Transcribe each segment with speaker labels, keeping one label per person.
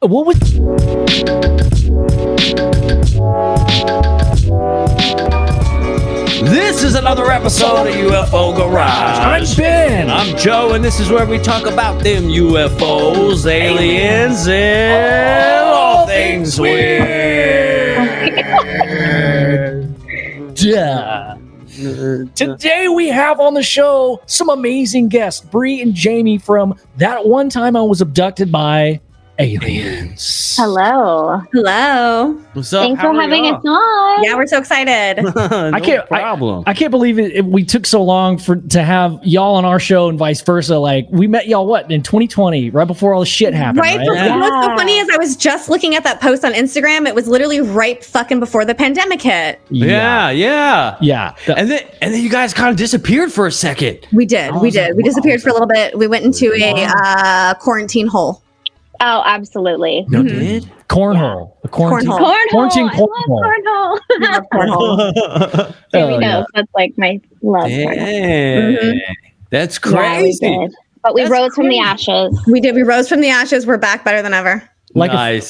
Speaker 1: What was?
Speaker 2: This is another episode of UFO Garage.
Speaker 1: I'm Ben.
Speaker 2: I'm Joe, and this is where we talk about them UFOs, aliens, and all things weird.
Speaker 1: Yeah. Today we have on the show some amazing guests, Bri and Jaimie from That One Time I Was Abducted by Aliens.
Speaker 3: Hello.
Speaker 2: What's up?
Speaker 3: Thanks for having us on.
Speaker 4: Yeah, we're so excited.
Speaker 2: No problem.
Speaker 1: I can't believe we took so long to have y'all on our show and vice versa. Like, we met y'all in 2020, right before all the shit happened.
Speaker 4: Right.
Speaker 1: Right?
Speaker 4: What's so funny is I was just looking at that post on Instagram. It was literally right fucking before the pandemic hit.
Speaker 2: Yeah.
Speaker 1: And
Speaker 2: And then you guys kind of disappeared for a second.
Speaker 4: We did. We disappeared for a little bit. We went into a quarantine hole.
Speaker 3: Oh, absolutely.
Speaker 2: No, did?
Speaker 1: cornhole. The quarantine.
Speaker 4: Cornhole.
Speaker 1: Quarantine
Speaker 3: I love cornhole.
Speaker 4: Cornhole.
Speaker 3: Jamie knows that's like my love.
Speaker 2: Dang. That's crazy.
Speaker 3: Yeah, we did. But we rose from the ashes.
Speaker 4: We did. We rose from the ashes. We're back better than ever.
Speaker 1: Like a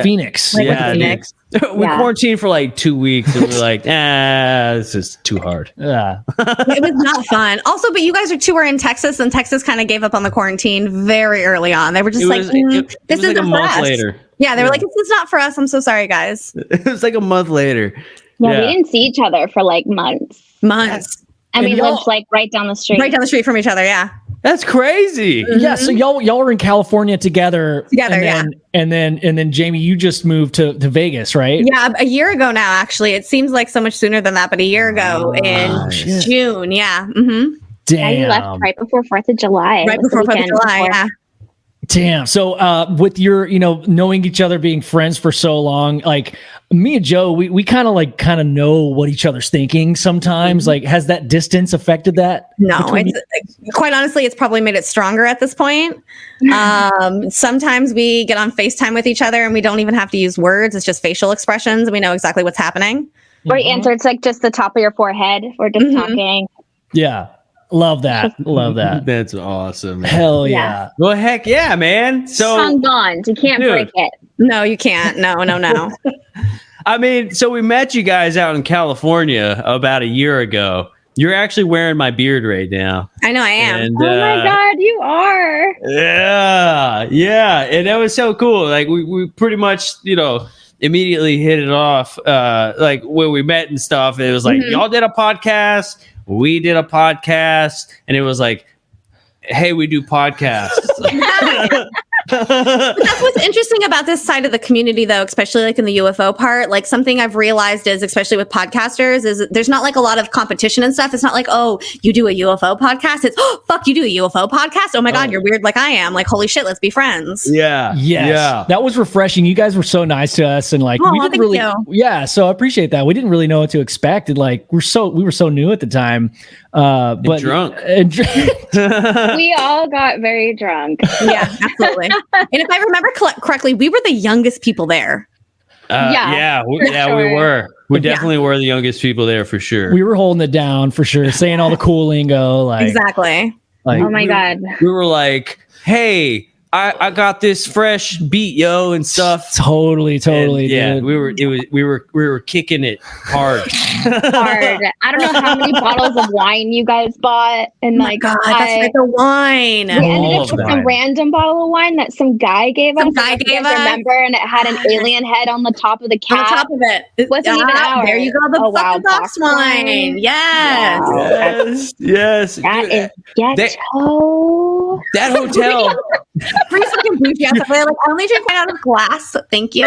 Speaker 1: phoenix.
Speaker 4: Like
Speaker 2: Yeah,
Speaker 4: a phoenix.
Speaker 2: we quarantined for like 2 weeks and we're like, this is too hard.
Speaker 1: Yeah.
Speaker 4: It was not fun. Also, but you guys were in Texas, and Texas kind of gave up on the quarantine very early on. They were just
Speaker 2: This
Speaker 4: this
Speaker 2: was like
Speaker 4: isn't
Speaker 2: a
Speaker 4: for
Speaker 2: month
Speaker 4: us.
Speaker 2: later.
Speaker 4: Yeah, they were like, it's not for us. I'm so sorry, guys.
Speaker 2: It was like a month later.
Speaker 3: Yeah, we didn't see each other for like months.
Speaker 4: Months.
Speaker 3: And we
Speaker 1: y'all-
Speaker 3: lived like right down the street.
Speaker 4: Right down the street from each other. Yeah.
Speaker 2: That's crazy.
Speaker 1: Yeah, so y'all were in California together.
Speaker 4: Together,
Speaker 1: and then Jaimie, you just moved to Vegas, right?
Speaker 4: Yeah, a year ago now, actually. It seems like so much sooner than that, but a year ago in
Speaker 1: shit.
Speaker 4: June. Yeah. Mm-hmm.
Speaker 3: Yeah, you
Speaker 1: Damn.
Speaker 3: left right before 4th of July.
Speaker 4: Right
Speaker 3: It was the
Speaker 4: before 4th of
Speaker 3: weekend
Speaker 4: July.
Speaker 3: before.
Speaker 4: Yeah.
Speaker 1: Damn. So with your, knowing each other, being friends for so long, like me and Joe, we kind of know what each other's thinking sometimes. Like, has that distance affected that?
Speaker 4: No,
Speaker 1: between
Speaker 4: it's quite honestly, it's probably made it stronger at this point. Sometimes we get on FaceTime with each other and we don't even have to use words. It's just facial expressions. And we know exactly what's happening.
Speaker 3: Or you answer, it's like just the top of your forehead. We're just talking.
Speaker 1: Yeah. Love that. Love that.
Speaker 2: That's awesome. Man.
Speaker 1: Hell yeah.
Speaker 2: Well, heck yeah, man. So,
Speaker 3: Tongue bond. You can't
Speaker 2: Dude.
Speaker 3: break it.
Speaker 4: No, you can't. No.
Speaker 2: I mean, so we met you guys out in California about a year ago. You're actually wearing my beard right now.
Speaker 4: I know I am.
Speaker 2: And,
Speaker 3: Oh my God, you are.
Speaker 2: Yeah. And that was so cool. Like, we pretty much, immediately hit it off. Like, when we met and stuff, it was like, y'all did a podcast. We did a podcast, and it was like, hey, we do podcasts.
Speaker 4: But that's what's interesting about this side of the community, though, especially like in the UFO part. Like, something I've realized is, especially with podcasters, is there's not like a lot of competition and stuff. It's not like, oh, you do a UFO podcast. It's, oh, fuck, you do a UFO podcast. Oh my God, you're weird like I am. Like, holy shit, let's be friends.
Speaker 2: Yeah.
Speaker 1: Yes.
Speaker 2: Yeah.
Speaker 1: That was refreshing. You guys were so nice to us, and like
Speaker 4: Aw,
Speaker 1: we didn't
Speaker 4: thank
Speaker 1: really
Speaker 4: you.
Speaker 1: Yeah, so I appreciate that. We didn't really know what to expect. And like we were so new at the time. But
Speaker 2: drunk.
Speaker 3: We all got very drunk.
Speaker 4: Yeah, absolutely. And if I remember correctly, we were the youngest people there.
Speaker 3: Yeah,
Speaker 2: We
Speaker 3: sure.
Speaker 2: were. We definitely were the youngest people there for sure.
Speaker 1: we were holding it down for sure, saying all the cool lingo. Like,
Speaker 4: Exactly.
Speaker 1: like
Speaker 3: Oh my God.
Speaker 2: We were like, hey, I got this fresh beat, yo, and stuff.
Speaker 1: totally,
Speaker 2: And, yeah,
Speaker 1: dude.
Speaker 2: we were kicking it hard.
Speaker 3: Hard. I don't know how many bottles of wine you guys bought. And
Speaker 4: Oh my God, that's right, the wine.
Speaker 3: we ended
Speaker 2: All
Speaker 3: up
Speaker 2: of
Speaker 3: with
Speaker 2: that.
Speaker 3: some random bottle of wine that some guy gave us.
Speaker 4: Some guy
Speaker 3: I don't know if you
Speaker 4: gave
Speaker 3: guys
Speaker 4: us.
Speaker 3: Remember, and it had an alien head on the top of the
Speaker 4: On
Speaker 3: cap.
Speaker 4: top of it.
Speaker 3: It wasn't even ours.
Speaker 4: There you go, the
Speaker 3: Oh, wow,
Speaker 4: fucking box wine. Yes.
Speaker 3: Wow.
Speaker 2: Yes.
Speaker 3: That
Speaker 2: Dude,
Speaker 3: is ghetto.
Speaker 2: that hotel.
Speaker 4: Pretty fucking bougie. I only drink wine out of glass. Thank you.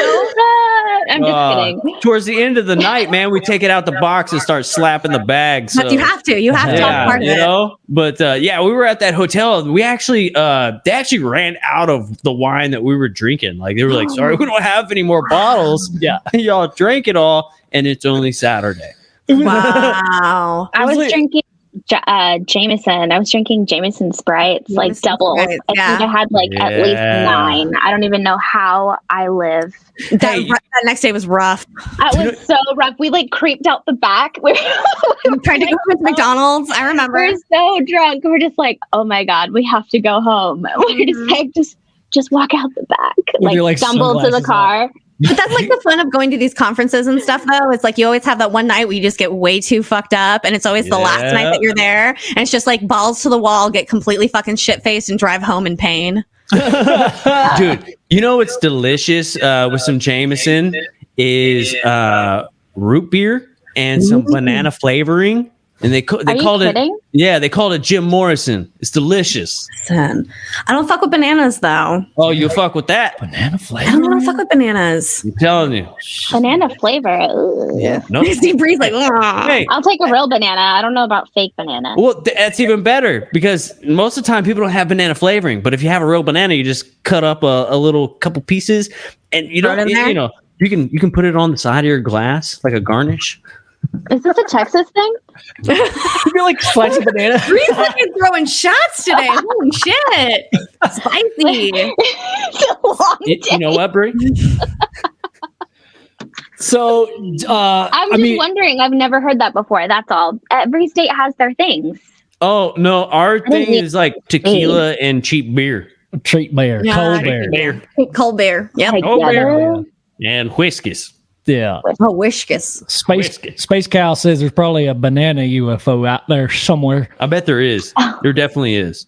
Speaker 3: I'm just kidding.
Speaker 2: Towards the end of the night, man, we take it out the box and start slapping the bag. So.
Speaker 4: But you have to. You have to.
Speaker 2: Yeah,
Speaker 4: That's part of it.
Speaker 2: But we were at that hotel. We actually, they actually ran out of the wine that we were drinking. Like, they were like, sorry, we don't have any more bottles.
Speaker 1: Yeah.
Speaker 2: Y'all drank it all, and it's only Saturday.
Speaker 4: Wow.
Speaker 3: I was
Speaker 2: lit.
Speaker 3: drinking Jameson. I was drinking Jameson Sprites, like
Speaker 4: Jameson
Speaker 3: doubles.
Speaker 4: Sprites,
Speaker 3: I
Speaker 4: yeah.
Speaker 3: think I had like at least
Speaker 2: Yeah.
Speaker 3: 9. I don't even know how I live.
Speaker 4: That next day was rough.
Speaker 3: It was so rough. We like creeped out the back. We
Speaker 4: Tried to go to McDonald's. I remember.
Speaker 3: We're so drunk. We're just like, oh my God, we have to go home. We're just like, just just walk out the back,
Speaker 1: With your, like,
Speaker 3: stumble to the
Speaker 1: sunglasses
Speaker 3: car.
Speaker 4: But that's like the fun of going to these conferences and stuff, though. It's like you always have that one night where you just get way too fucked up, and it's always the last night that you're there, and it's just like balls to the wall, get completely fucking shit faced, and drive home in pain.
Speaker 2: Dude, you know what's delicious with some Jameson is root beer and some banana flavoring. And they called
Speaker 3: kidding?
Speaker 2: it, they called it Jim Morrison. It's delicious.
Speaker 4: Listen, I don't fuck with bananas, though.
Speaker 2: Oh, you fuck with that?
Speaker 1: Banana
Speaker 4: I
Speaker 1: flavor.
Speaker 4: don't fuck with bananas.
Speaker 2: I'm telling you.
Speaker 3: Banana flavor. Ugh.
Speaker 2: Yeah. No.
Speaker 4: Steve Bree's like, "Ugh."
Speaker 2: Hey,
Speaker 3: I'll take a real banana. I don't know about fake banana.
Speaker 2: well, that's even better because most of the time people don't have banana flavoring. But if you have a real banana, you just cut up a little couple pieces, and you
Speaker 4: Throw it
Speaker 2: don't,
Speaker 4: in there?
Speaker 2: you know, you can put it on the side of your glass like a garnish.
Speaker 3: Is this a Texas thing?
Speaker 1: You're like slice of banana.
Speaker 4: Bree's fucking throwing shots today. Holy shit. Spicy.
Speaker 3: It's a long day.
Speaker 2: You know what, Bri?
Speaker 1: So,
Speaker 3: I'm just wondering. I've never heard that before. That's all. Every state has their things.
Speaker 2: Oh no, our thing
Speaker 3: need-
Speaker 2: is like tequila and cheap beer
Speaker 1: treat bear,
Speaker 4: Yeah,
Speaker 1: cold
Speaker 4: treat
Speaker 1: bear.
Speaker 4: Cold bear. Yep.
Speaker 3: Together.
Speaker 2: and whiskeys.
Speaker 1: Yeah.
Speaker 4: Oh, wishkis.
Speaker 1: Space Cow says there's probably a banana UFO out there somewhere.
Speaker 2: I bet there is. There definitely is.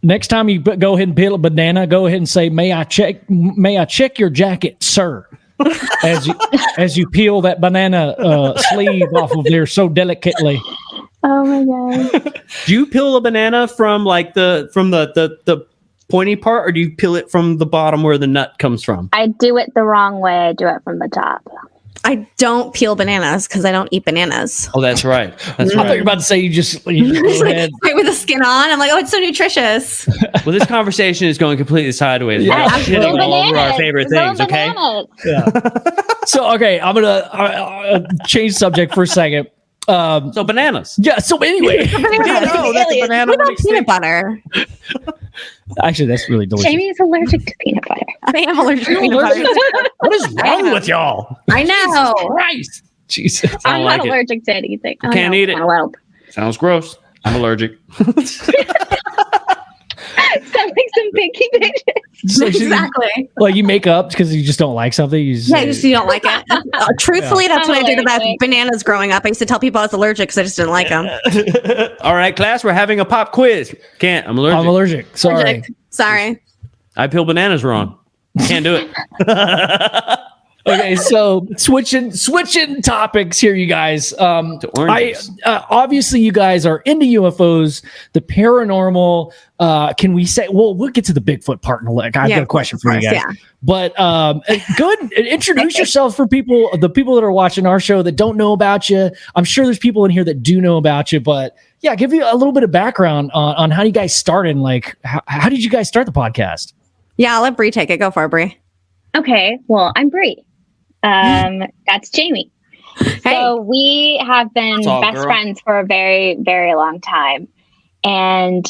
Speaker 1: Next time you go ahead and peel a banana, go ahead and say, "May I check your jacket, sir?" as you peel that banana sleeve off of there so delicately.
Speaker 3: Oh my god.
Speaker 2: Do you peel a banana from like the pointy part, or do you peel it from the bottom where the nut comes from?
Speaker 3: I do it the wrong way. I do it from the top.
Speaker 4: I don't peel bananas because I don't eat bananas.
Speaker 2: Oh, that's right. That's
Speaker 1: I thought you were
Speaker 2: right.
Speaker 1: about to say you just go ahead.
Speaker 4: Right with the skin on. I'm like, oh, it's so nutritious.
Speaker 2: Well, this conversation is going completely sideways.
Speaker 1: Yeah.
Speaker 2: We're shitting all over our favorite things. Okay.
Speaker 1: So, okay, I'm gonna change subject for a second.
Speaker 2: So bananas.
Speaker 1: Yeah. So anyway,
Speaker 2: No, that's a banana.
Speaker 4: What about peanut butter?
Speaker 1: actually, that's really delicious.
Speaker 3: Jamie's allergic to peanut butter.
Speaker 4: I am allergic to peanut butter.
Speaker 2: What is wrong with y'all?
Speaker 4: I know.
Speaker 2: Christ.
Speaker 1: Jesus.
Speaker 2: I
Speaker 3: I'm
Speaker 2: don't
Speaker 3: not
Speaker 2: like it.
Speaker 3: allergic to anything. I
Speaker 2: Can't
Speaker 3: know,
Speaker 2: eat it.
Speaker 3: Well,
Speaker 2: Sounds gross. I'm allergic.
Speaker 3: sounds like some picky bitches.
Speaker 1: So
Speaker 4: Exactly.
Speaker 1: Like you make up because you just don't like something. You just,
Speaker 4: Yeah, you don't like it. Truthfully, that's
Speaker 3: I'm
Speaker 4: what I did about
Speaker 3: allergic.
Speaker 4: bananas growing up. I used to tell people I was allergic because I just didn't like them.
Speaker 2: All right, class, we're having a pop quiz. Can't. I'm allergic.
Speaker 1: I'm allergic. Sorry.
Speaker 4: Sorry.
Speaker 2: I peel bananas wrong. Can't do it.
Speaker 1: Okay, so switching topics here, you guys.
Speaker 2: To oranges.
Speaker 1: Obviously you guys are into UFOs, the paranormal. Can we say? Well, we'll get to the Bigfoot part in a minute. I've got a question for you guys.
Speaker 4: Yeah.
Speaker 1: But go ahead and introduce yourself for the people that are watching our show that don't know about you. I'm sure there's people in here that do know about you, but yeah, give you a little bit of background on how you guys started. And like, how did you guys start the podcast?
Speaker 4: Yeah, I'll let Bri take it. Go for it, Bri.
Speaker 3: Okay, well, I'm Bri. That's Jaimie. So we have been
Speaker 2: That's all,
Speaker 3: best
Speaker 2: girl.
Speaker 3: friends for a very, very long time. And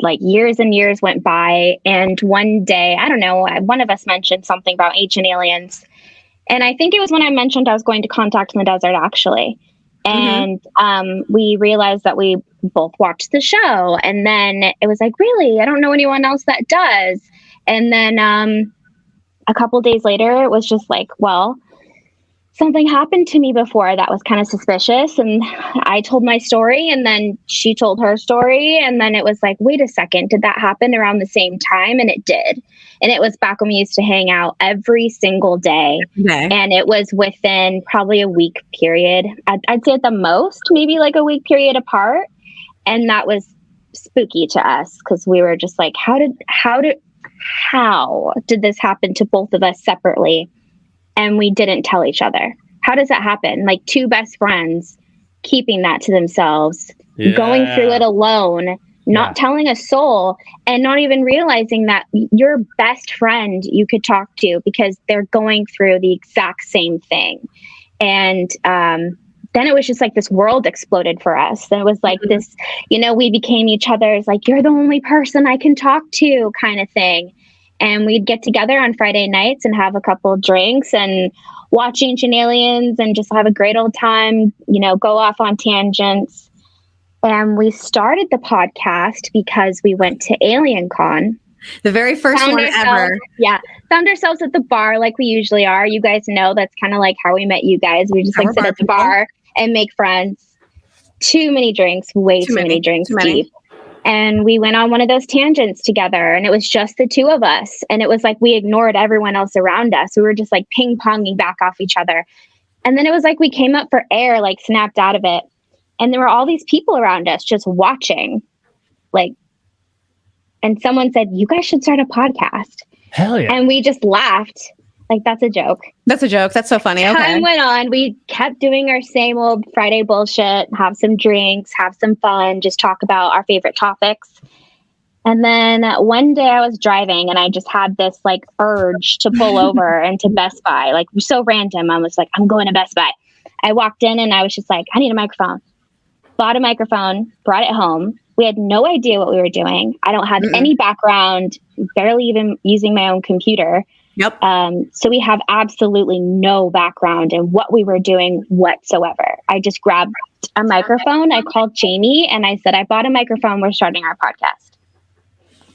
Speaker 3: like years and years went by. And one day, I don't know, one of us mentioned something about ancient aliens. And I think it was when I mentioned I was going to Contact in the Desert, actually. And we realized that we both watched the show. And then it was like, really? I don't know anyone else that does. And then a couple days later, it was just like, well, something happened to me before that was kind of suspicious. And I told my story, and then she told her story. And then it was like, wait a second, did that happen around the same time? And it did. And it was back when we used to hang out every single day.
Speaker 4: Okay.
Speaker 3: And it was within probably a week period. I'd say at the most, maybe like a week period apart. And that was spooky to us because we were just like, how did this happen to both of us separately? And we didn't tell each other. How does that happen? Like two best friends keeping that to themselves, going through it alone, not telling a soul, and not even realizing that your best friend you could talk to because they're going through the exact same thing. And then it was just like this world exploded for us. Then it was like this, we became each other's like, you're the only person I can talk to kind of thing. And we'd get together on Friday nights and have a couple of drinks and watch Ancient Aliens and just have a great old time, go off on tangents. And we started the podcast because we went to Alien Con
Speaker 4: The very first one ever.
Speaker 3: Yeah. Found ourselves at the bar like we usually are. You guys know that's kind of like how we met you guys. We just like sit at the bar and make friends. Too many drinks, way too many drinks deep. And we went on one of those tangents together, and it was just the two of us. And it was like we ignored everyone else around us. We were just like ping-ponging back off each other. And then it was like we came up for air, like snapped out of it. And there were all these people around us just watching. Like, and someone said, "You guys should start a podcast."
Speaker 1: Hell yeah.
Speaker 3: And we just laughed. Like, that's a joke.
Speaker 4: That's a joke. That's so funny. Okay.
Speaker 3: Time went on. We kept doing our same old Friday bullshit, have some drinks, have some fun, just talk about our favorite topics. And then one day I was driving and I just had this like urge to pull over into Best Buy. Like, so random. I was like, I'm going to Best Buy. I walked in and I was just like, I need a microphone. Bought a microphone, brought it home. We had no idea what we were doing. I don't have any background, barely even using my own computer.
Speaker 4: Yep.
Speaker 3: So we have absolutely no background in what we were doing whatsoever. I just grabbed a microphone. I called Jaimie and I said, I bought a microphone. We're starting our podcast.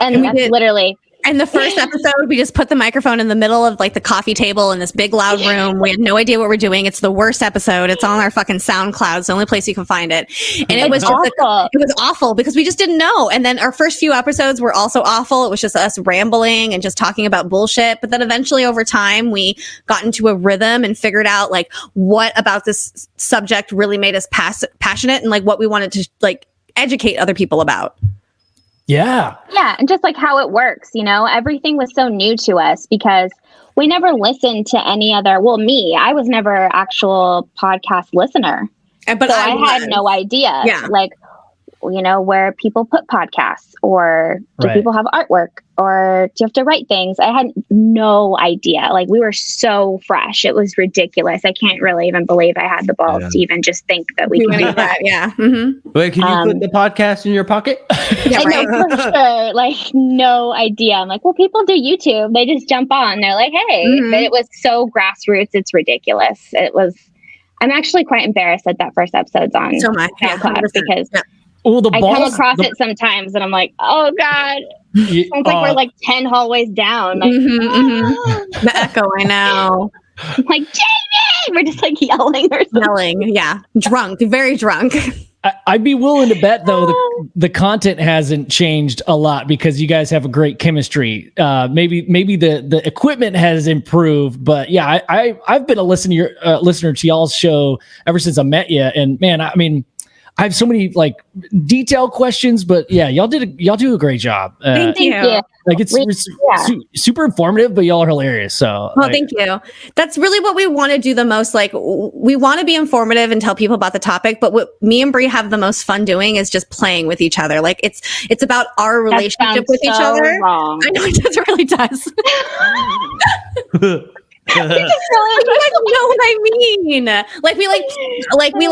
Speaker 3: And that's literally.
Speaker 4: And the first episode, we just put the microphone in the middle of like the coffee table in this big loud room. We had no idea what we're doing. It's the worst episode. It's on our fucking SoundCloud. It's the only place you can find it. And it was awful. It was awful because we just didn't know. And then our first few episodes were also awful. It was just us rambling and just talking about bullshit. But then eventually over time, we got into a rhythm and figured out like what about this subject really made us passionate and like what we wanted to like educate other people about.
Speaker 1: Yeah.
Speaker 3: Yeah. And just like how it works, you know, everything was so new to us because we never listened to any other. Well, me, I was never actual podcast listener. But so I had no idea.
Speaker 4: Yeah.
Speaker 3: Like, you know, where people put podcasts or do people have artwork or do you have to write things? I had no idea. Like we were so fresh. It was ridiculous. I can't really even believe I had the balls to even just think that we could do that.
Speaker 4: Yeah. Mm-hmm.
Speaker 2: Wait, can you put the podcast in your pocket?
Speaker 3: Yeah, right. I know for sure. Like no idea. I'm like, well, people do YouTube. They just jump on. They're like, hey, but it was so grassroots. It's ridiculous. It was, I'm actually quite embarrassed that first episode's on SoundCloud because I come across it sometimes and I'm like, oh God. Sounds like we're like 10 hallways down. Like,
Speaker 4: the echo, I know.
Speaker 3: I'm like, Jaimie! We're just like yelling or something.
Speaker 4: Yelling, yeah. Drunk, very drunk.
Speaker 1: I'd be willing to bet though the content hasn't changed a lot because you guys have a great chemistry. Maybe the equipment has improved, but yeah, I've been a listener to y'all's show ever since I met you, and man, I mean, I have so many like detailed questions, but yeah, y'all do a great job.
Speaker 4: Thank you.
Speaker 1: Like it's super informative, but y'all are hilarious. So,
Speaker 4: thank you. That's really what we want to do the most. Like we want to be informative and tell people about the topic, but what me and Bri have the most fun doing is just playing with each other. Like it's about our relationship with each other.
Speaker 3: Wrong.
Speaker 4: I know it really does.
Speaker 3: You
Speaker 4: don't know what I mean. Like we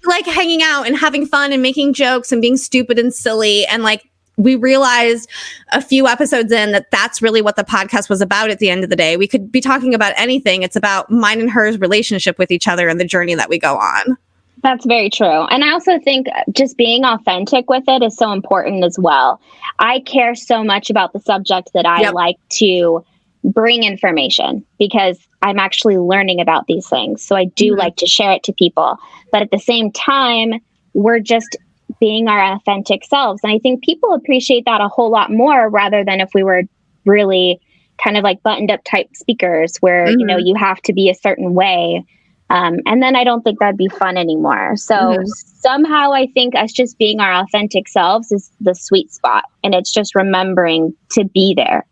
Speaker 4: like hanging out and having fun and making jokes and being stupid and silly, and like we realized a few episodes in that that's really what the podcast was about. At the end of the day, we could be talking about anything. It's about mine and her's relationship with each other and the journey that we go on.
Speaker 3: That's very true. And I also think just being authentic with it is so important as well. I care so much about the subject that I like to bring information because I'm actually learning about these things. So I do like to share it to people. But at the same time, we're just being our authentic selves. And I think people appreciate that a whole lot more rather than if we were really kind of like buttoned up type speakers where, you know, you have to be a certain way. And then I don't think that'd be fun anymore. So somehow I think us just being our authentic selves is the sweet spot. And it's just remembering to be there.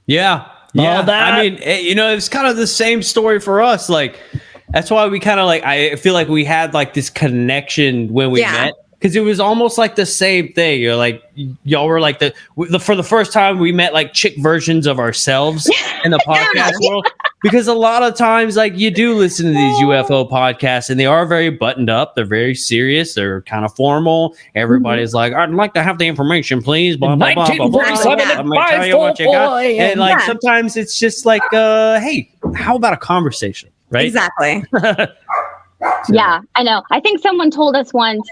Speaker 2: Yeah. I mean, you know, it's kind of the same story for us. Like, that's why we kind of like, I feel like we had like this connection when we met. Because it was almost like the same thing. You're like, y'all were like for the first time we met like chick versions of ourselves in the podcast world. Because a lot of times, like you do listen to these UFO podcasts and they are very buttoned up. They're very serious. They're kind of formal. Everybody's like, I'd like to have the information, please. Blah, blah, blah, blah, blah. I'm going to tell you what you got. And like sometimes it's just like, hey, how about a conversation? Right?
Speaker 4: Exactly.
Speaker 3: Yeah, I know. I think someone told us once,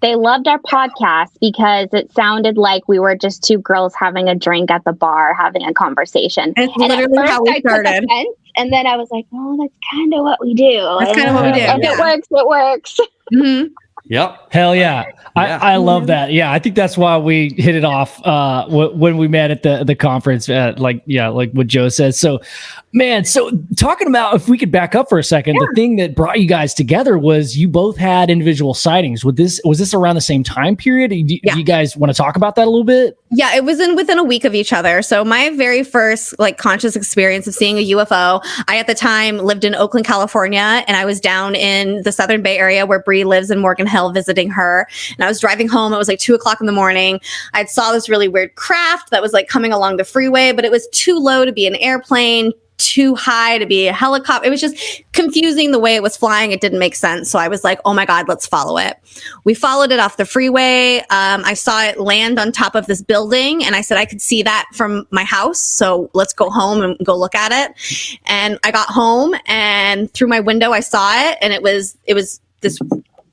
Speaker 3: they loved our podcast because it sounded like we were just two girls having a drink at the bar, having a conversation.
Speaker 4: It's
Speaker 3: And at
Speaker 4: literally
Speaker 3: first
Speaker 4: how we
Speaker 3: I took
Speaker 4: started.
Speaker 3: offense, and then I was like, oh, that's kind of what we do.
Speaker 4: That's kind of what we do.
Speaker 3: If it works, it works.
Speaker 4: Mhm.
Speaker 2: Yep.
Speaker 1: Hell yeah.
Speaker 2: Yeah.
Speaker 1: I love that. Yeah, I think that's why we hit it off when we met at the conference. Like what Joe says. So, man, so talking about, if we could back up for a second, the thing that brought you guys together was you both had individual sightings. Was this around the same time period? Do you guys want to talk about that a little bit?
Speaker 4: Yeah, it was within a week of each other. So my very first like conscious experience of seeing a UFO, I at the time lived in Oakland, California, and I was down in the Southern Bay area where Bri lives in Morgan Hill visiting her. And I was driving home. It was like 2:00 in the morning. I saw this really weird craft that was like coming along the freeway, but it was too low to be an airplane, too high to be a helicopter. It was just confusing the way it was flying. It didn't make sense. So I was like, oh my God, let's follow it. We followed it off the freeway. I saw it land on top of this building, and I said I could see that from my house. So let's go home and go look at it. And I got home, and through my window, I saw it, and it was this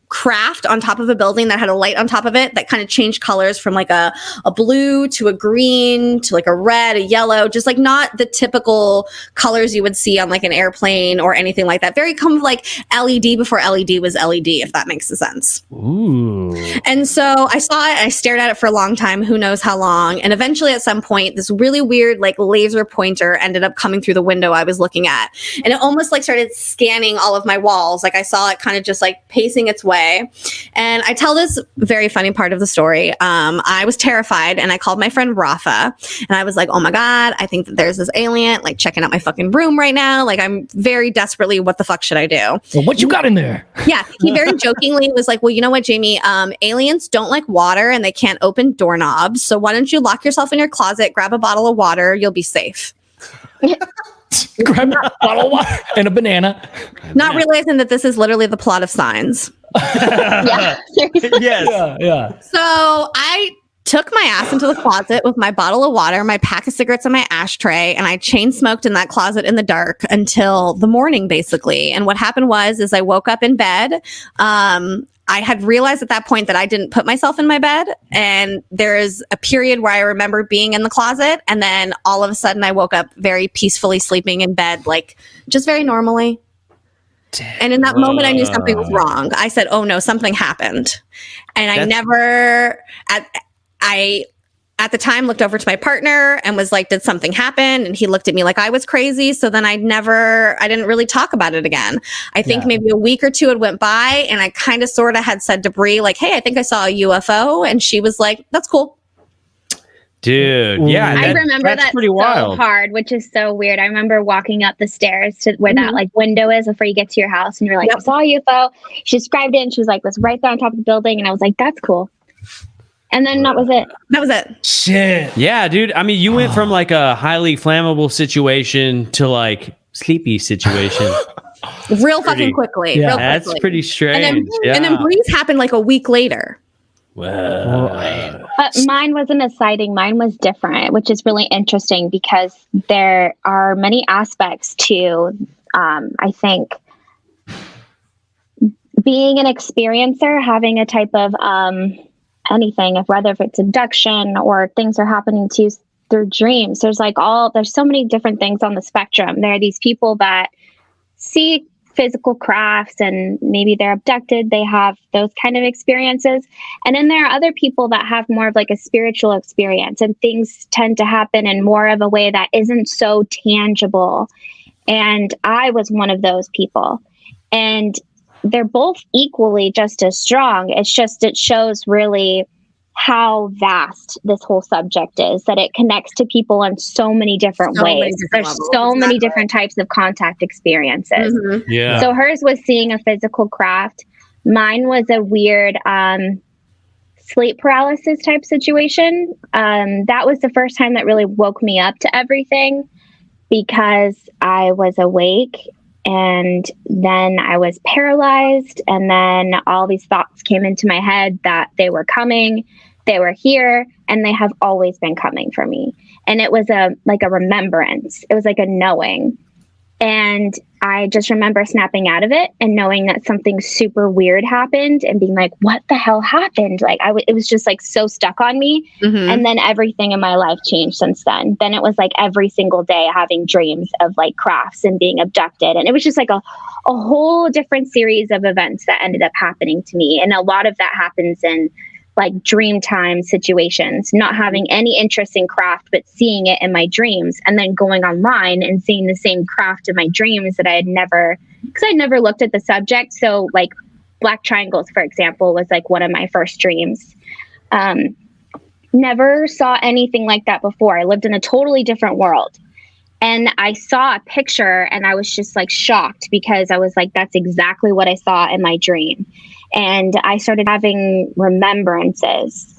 Speaker 4: craft on top of a building that had a light on top of it that kind of changed colors from like a blue to a green to like a red, a yellow, just like not the typical colors you would see on like an airplane or anything like that. Very kind of like LED before LED was LED, if that makes sense.
Speaker 1: Ooh.
Speaker 4: And so I saw it, I stared at it for a long time, who knows how long. And eventually at some point, this really weird like laser pointer ended up coming through the window I was looking at. And it almost like started scanning all of my walls. Like I saw it kind of just like pacing its way. And I tell this very funny part of the story. I was terrified, and I called my friend Rafa, and I was like, oh my God, I think that there's this alien like checking out my fucking room right now. Like I'm very desperately, what the fuck should I do?
Speaker 1: Well, what you got in there?
Speaker 4: Yeah. He very jokingly was like, well, you know what, Jaimie, aliens don't like water and they can't open doorknobs. So why don't you lock yourself in your closet, grab a bottle of water, you'll be safe.
Speaker 1: Grab a bottle of water and a banana.
Speaker 4: Not realizing that this is literally the plot of Signs.
Speaker 3: Yeah.
Speaker 2: Yes.
Speaker 1: Yeah.
Speaker 4: So I took my ass into the closet with my bottle of water, my pack of cigarettes, and my ashtray, and I chain smoked in that closet in the dark until the morning, basically. And what happened was I woke up in bed. I had realized at that point that I didn't put myself in my bed, and there is a period where I remember being in the closet, and then all of a sudden I woke up very peacefully sleeping in bed, like just very normally. And in that moment, I knew something was wrong. I said, oh no, something happened. And I never, I at the time looked over to my partner and was like, did something happen? And he looked at me like I was crazy. So then I didn't really talk about it again. I think maybe a week or two had went by, and I kind of sort of had said to Bri, like, hey, I think I saw a UFO. And she was like, that's cool.
Speaker 2: Dude, yeah.
Speaker 3: I remember that
Speaker 2: pretty
Speaker 3: so
Speaker 2: wild.
Speaker 3: hard, which is so weird. I remember walking up the stairs to where that like window is before you get to your house, and you're like, I saw a UFO. She described it, and she was like, it was right there on top of the building, and I was like, that's cool. And then that was it.
Speaker 4: That was it.
Speaker 1: Shit.
Speaker 2: Yeah, dude. I mean, you went from like a highly flammable situation to like sleepy situation.
Speaker 4: Real fucking quickly.
Speaker 1: Yeah.
Speaker 4: Real
Speaker 2: That's
Speaker 4: quickly.
Speaker 2: pretty strange.
Speaker 4: And then Bri's happened like a week later.
Speaker 2: Wow.
Speaker 3: But mine wasn't a sighting. Mine was different, which is really interesting because there are many aspects to, I think, being an experiencer, having a type of anything, whether if it's abduction or things are happening to you through dreams. There's so many different things on the spectrum. There are these people that see physical crafts and maybe they're abducted. They have those kind of experiences. And then there are other people that have more of like a spiritual experience, and things tend to happen in more of a way that isn't so tangible. And I was one of those people. And they're both equally just as strong. It's just, it shows really how vast this whole subject is, that it connects to people in so many different ways. There's so many different types of contact experiences.
Speaker 4: Mm-hmm.
Speaker 2: Yeah.
Speaker 3: So hers was seeing a physical craft. Mine was a weird sleep paralysis type situation. That was the first time that really woke me up to everything, because I was awake and then I was paralyzed, and then all these thoughts came into my head that they were coming, they were here, and they have always been coming for me. And it was like a remembrance. It was like a knowing. And I just remember snapping out of it and knowing that something super weird happened and being like, what the hell happened? Like it was just like so stuck on me.
Speaker 4: Mm-hmm.
Speaker 3: And then everything in my life changed since then. Then it was like every single day having dreams of like crafts and being abducted. And it was just like a whole different series of events that ended up happening to me. And a lot of that happens in like dream time situations, not having any interest in craft, but seeing it in my dreams and then going online and seeing the same craft in my dreams that I'd never looked at the subject. So like black triangles, for example, was like one of my first dreams. Never saw anything like that before. I lived in a totally different world. And I saw a picture and I was just like shocked because I was like, that's exactly what I saw in my dream. And I started having remembrances.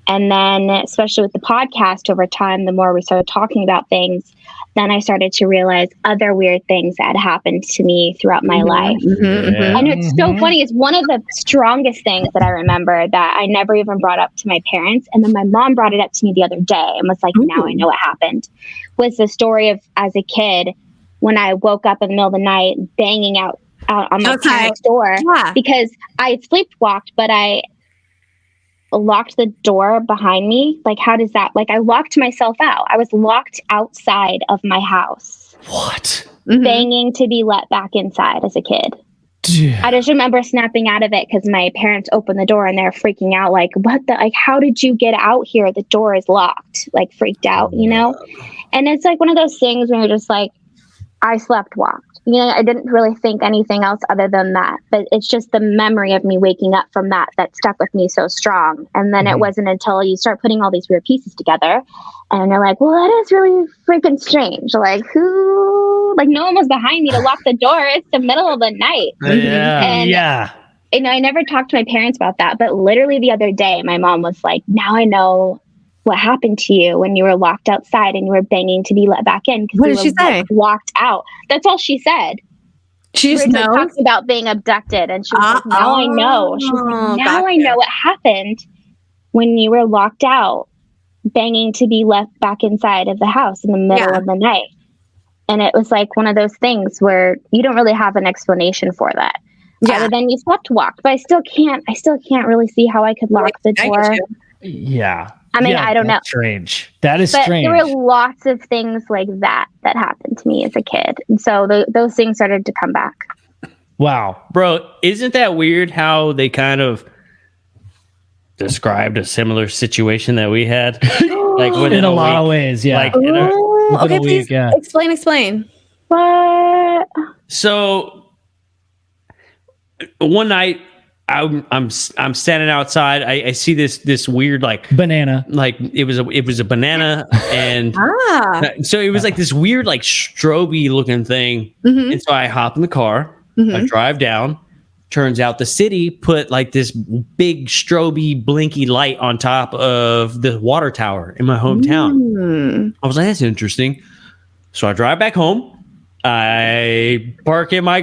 Speaker 3: And then, especially with the podcast over time, the more we started talking about things, then I started to realize other weird things that had happened to me throughout my life.
Speaker 2: Yeah.
Speaker 3: And it's so funny. It's one of the strongest things that I remember that I never even brought up to my parents. And then my mom brought it up to me the other day and was like, now I know what happened. Was the story of as a kid, when I woke up in the middle of the night, banging out on my parents' door because I sleepwalked, but I locked the door behind me. Like, how does that, like, I locked myself out. I was locked outside of my house.
Speaker 1: What?
Speaker 3: Banging to be let back inside as a kid. I just remember snapping out of it because my parents opened the door and they're freaking out. Like, what the, like, how did you get out here? The door is locked, like freaked out, you know? And it's like one of those things where you're just like, I slept walked. You know, I didn't really think anything else other than that. But it's just the memory of me waking up from that stuck with me so strong. And then it wasn't until you start putting all these weird pieces together and you're like, well, that is really freaking strange. Like, who? Like, no one was behind me to lock the door. It's the middle of the night. And, you know, I never talked to my parents about that. But literally the other day, my mom was like, now I know what happened to you when you were locked outside and you were banging to be let back in.
Speaker 4: What did she say?
Speaker 3: Locked out. That's all she said.
Speaker 4: She just knows?
Speaker 3: Talked about being abducted, and she was like, now I know. She was like, now I know what happened when you were locked out, banging to be left back inside of the house in the middle of the night. And it was like one of those things where you don't really have an explanation for that. Other than you slept walked. But I still can't really see how I could lock the door. I mean, I don't know.
Speaker 1: Strange. That is
Speaker 3: but
Speaker 1: strange.
Speaker 3: There were lots of things like that happened to me as a kid. And so those things started to come back.
Speaker 2: Wow. Bro, isn't that weird how they kind of described a similar situation that we had? Like
Speaker 1: in a lot of ways, yeah.
Speaker 2: Like,
Speaker 4: okay, please explain.
Speaker 3: What?
Speaker 2: So one night, I'm standing outside. I see this weird like
Speaker 1: banana.
Speaker 2: Like it was a banana, and so it was like this weird like strobe looking thing. And so I hop in the car. I drive down. Turns out the city put like this big strobe blinky light on top of the water tower in my hometown. I was like, that's interesting. So I drive back home. I park in my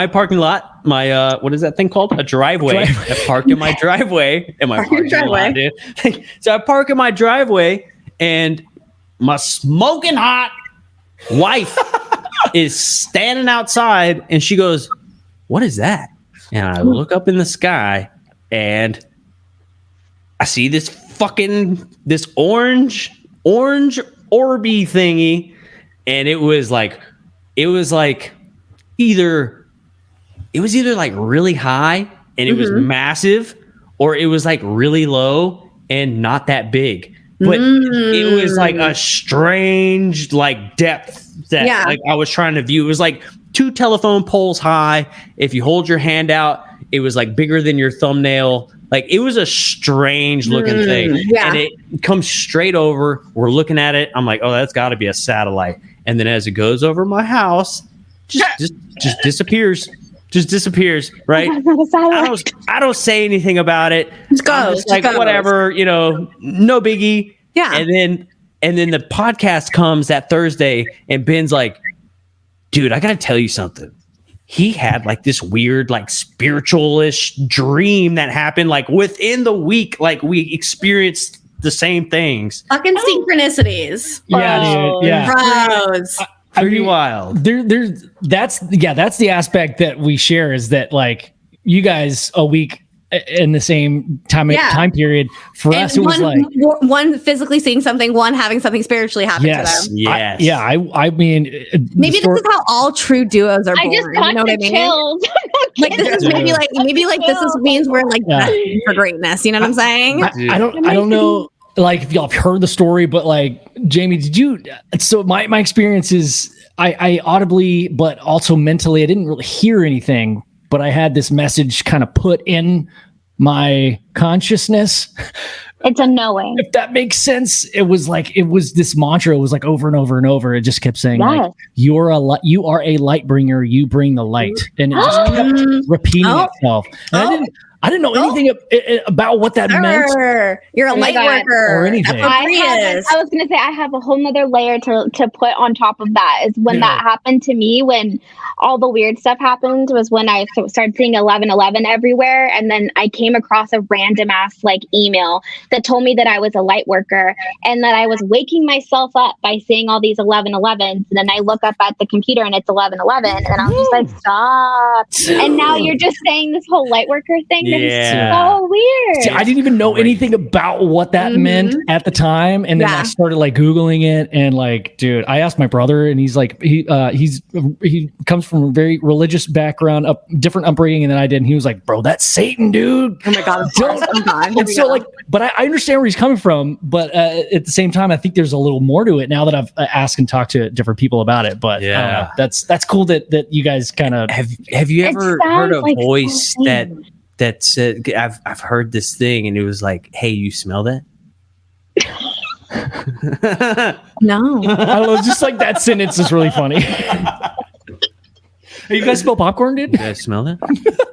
Speaker 2: parking lot. My what is that thing called? A driveway. I park in my driveway. In my parking lot, dude. So I park in my driveway, and my smoking hot wife is standing outside, and she goes, "What is that?" And I look up in the sky, and I see this orange orby thingy, and it was either like really high and it was massive, or it was like really low and not that big. But it was like a strange like depth that like I was trying to view. It was like 2 telephone poles high. If you hold your hand out, it was like bigger than your thumbnail. Like it was a strange looking thing. And it comes straight over. We're looking at it. I'm like, oh, that's got to be a satellite. And then as it goes over my house, just disappears. Just disappears, right? I don't say anything about it.
Speaker 4: Just goes.
Speaker 2: Like whatever, you know, no biggie.
Speaker 4: Yeah.
Speaker 2: And then the podcast comes that Thursday, and Ben's like, dude, I gotta tell you something. He had like this weird, like spiritual-ish dream that happened like within the week. Like we experienced the same things.
Speaker 4: Fucking synchronicities.
Speaker 1: Yeah, dude. Yeah.
Speaker 4: Bros.
Speaker 2: Pretty wild.
Speaker 1: That's the aspect that we share, is that like you guys a week in the same time period. For us, it was like
Speaker 4: one physically seeing something, one having something spiritually happen to them.
Speaker 2: Yes.
Speaker 1: I mean,
Speaker 4: maybe this is how all true duos are born.
Speaker 3: I just got
Speaker 4: you know what I mean?
Speaker 3: chills.
Speaker 4: Like this is maybe like this is means we're like destined for greatness. You know what I'm saying?
Speaker 1: I don't know. Like if y'all have heard the story, but like Jaimie, did you? So my experience is I audibly, but also mentally, I didn't really hear anything, but I had this message kind of put in my consciousness.
Speaker 3: It's a knowing.
Speaker 1: If that makes sense. It was this mantra. It was like over and over and over. It just kept saying like, you are a light bringer. You bring the light. And it just kept repeating itself. And I didn't know anything about what that meant.
Speaker 4: You're a light worker
Speaker 1: or anything.
Speaker 3: I was going to say, I have a whole nother layer to put on top of that. Is when that happened to me, when all the weird stuff happened, was when I started seeing 1111 everywhere. And then I came across a random ass like email that told me that I was a light worker and that I was waking myself up by seeing all these 1111s. And then I look up at the computer and it's 1111. And I was just like, stop. And now you're just saying this whole light worker thing.
Speaker 2: Yeah.
Speaker 3: So weird.
Speaker 1: See, I didn't even know anything about what that meant at the time, and then I started like Googling it, and like, dude, I asked my brother, and he's like, he comes from a very religious background, different upbringing than I did, and he was like, bro, that's Satan, dude.
Speaker 4: Oh my god,
Speaker 1: and so like, but I understand where he's coming from, but at the same time, I think there's a little more to it now that I've asked and talked to different people about it. But that's cool that you guys kind of
Speaker 2: have you ever heard a voice that said, I've heard this thing, and it was like, hey, you smell that?
Speaker 4: No.
Speaker 1: I don't know, just like that sentence is really funny. Hey, you guys smell popcorn, dude?
Speaker 2: You guys smell that?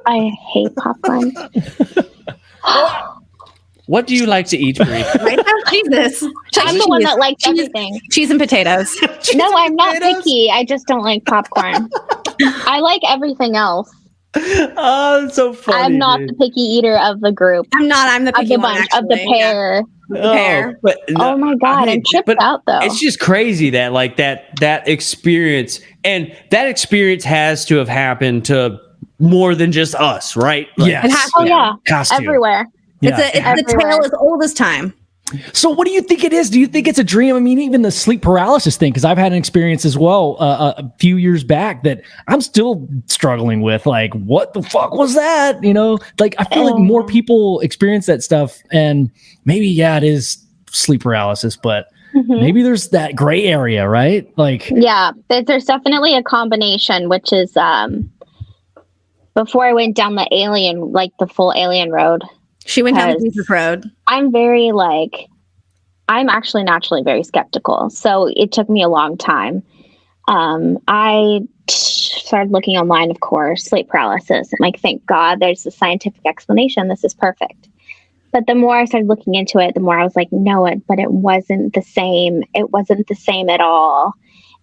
Speaker 3: I hate popcorn.
Speaker 2: What do you like to eat, Bri?
Speaker 4: Right now, Jesus.
Speaker 3: I'm the one that likes everything.
Speaker 4: Cheese and potatoes.
Speaker 3: No, I'm not picky. I just don't like popcorn. I like everything else.
Speaker 2: Oh, that's so funny.
Speaker 3: I'm not the picky eater of the group.
Speaker 4: I'm the picky
Speaker 3: of the
Speaker 4: one,
Speaker 3: bunch,
Speaker 4: actually.
Speaker 3: of the pair.
Speaker 2: Oh
Speaker 3: my god, I'm tripped out though.
Speaker 2: It's just crazy that like that experience, and that experience has to have happened to more than just us, right? Like,
Speaker 1: yes.
Speaker 4: It has to.
Speaker 3: Everywhere.
Speaker 1: Yeah.
Speaker 4: It's the tale as old as time.
Speaker 1: So what do you think it is? Do you think it's a dream? I mean, even the sleep paralysis thing, because I've had an experience as well a few years back that I'm still struggling with. Like, what the fuck was that? You know, like I feel like more people experience that stuff, and maybe it is sleep paralysis, but maybe there's that gray area, right? Like,
Speaker 3: there's definitely a combination, which is before I went down the alien, like the full alien road.
Speaker 4: She went down the Jesus road.
Speaker 3: I'm actually naturally very skeptical. So it took me a long time. I started looking online, of course, sleep paralysis. I'm like, thank God there's a scientific explanation. This is perfect. But the more I started looking into it, the more I was like, no, but it wasn't the same. It wasn't the same at all.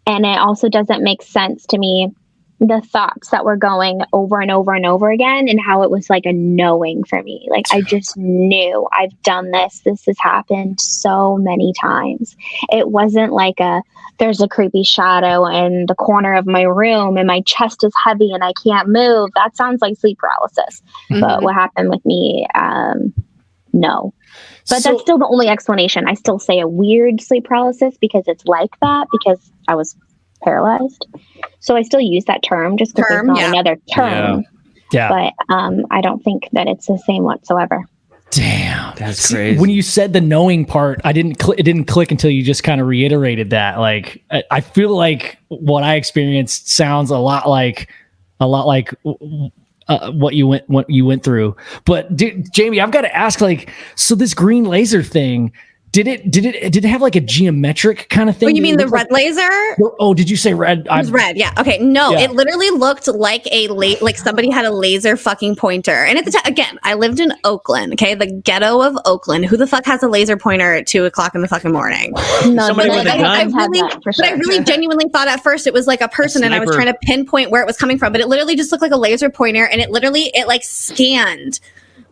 Speaker 3: And it also doesn't make sense to me, the thoughts that were going over and over and over again, and how it was like a knowing for me. Like, I just knew I've done this. This has happened so many times. It wasn't like there's a creepy shadow in the corner of my room and my chest is heavy and I can't move. That sounds like sleep paralysis. But what happened with me, no. But that's still the only explanation. I still say a weird sleep paralysis because it's like that, because I was paralyzed. So I still use that term just because there's not another term.
Speaker 1: Yeah.
Speaker 3: But I don't think that it's the same whatsoever.
Speaker 1: Damn,
Speaker 2: that's crazy.
Speaker 1: When you said the knowing part, it didn't click until you just kind of reiterated that. Like, I feel like what I experienced sounds a lot like what you went through. But Jaimie, I've got to ask, like, so this green laser thing, did it have like a geometric kind of thing?
Speaker 4: Oh, you mean the red laser?
Speaker 1: Oh, did you say red?
Speaker 4: It was red. Yeah. Okay. No, it literally looked like like somebody had a laser fucking pointer. And at the time, again, I lived in Oakland. Okay, the ghetto of Oakland. Who the fuck has a laser pointer at 2:00 in the fucking morning?
Speaker 3: No,
Speaker 2: Somebody with a gun?
Speaker 4: But I really genuinely thought at first it was like a person, and I was trying to pinpoint where it was coming from. But it literally just looked like a laser pointer, and it like scanned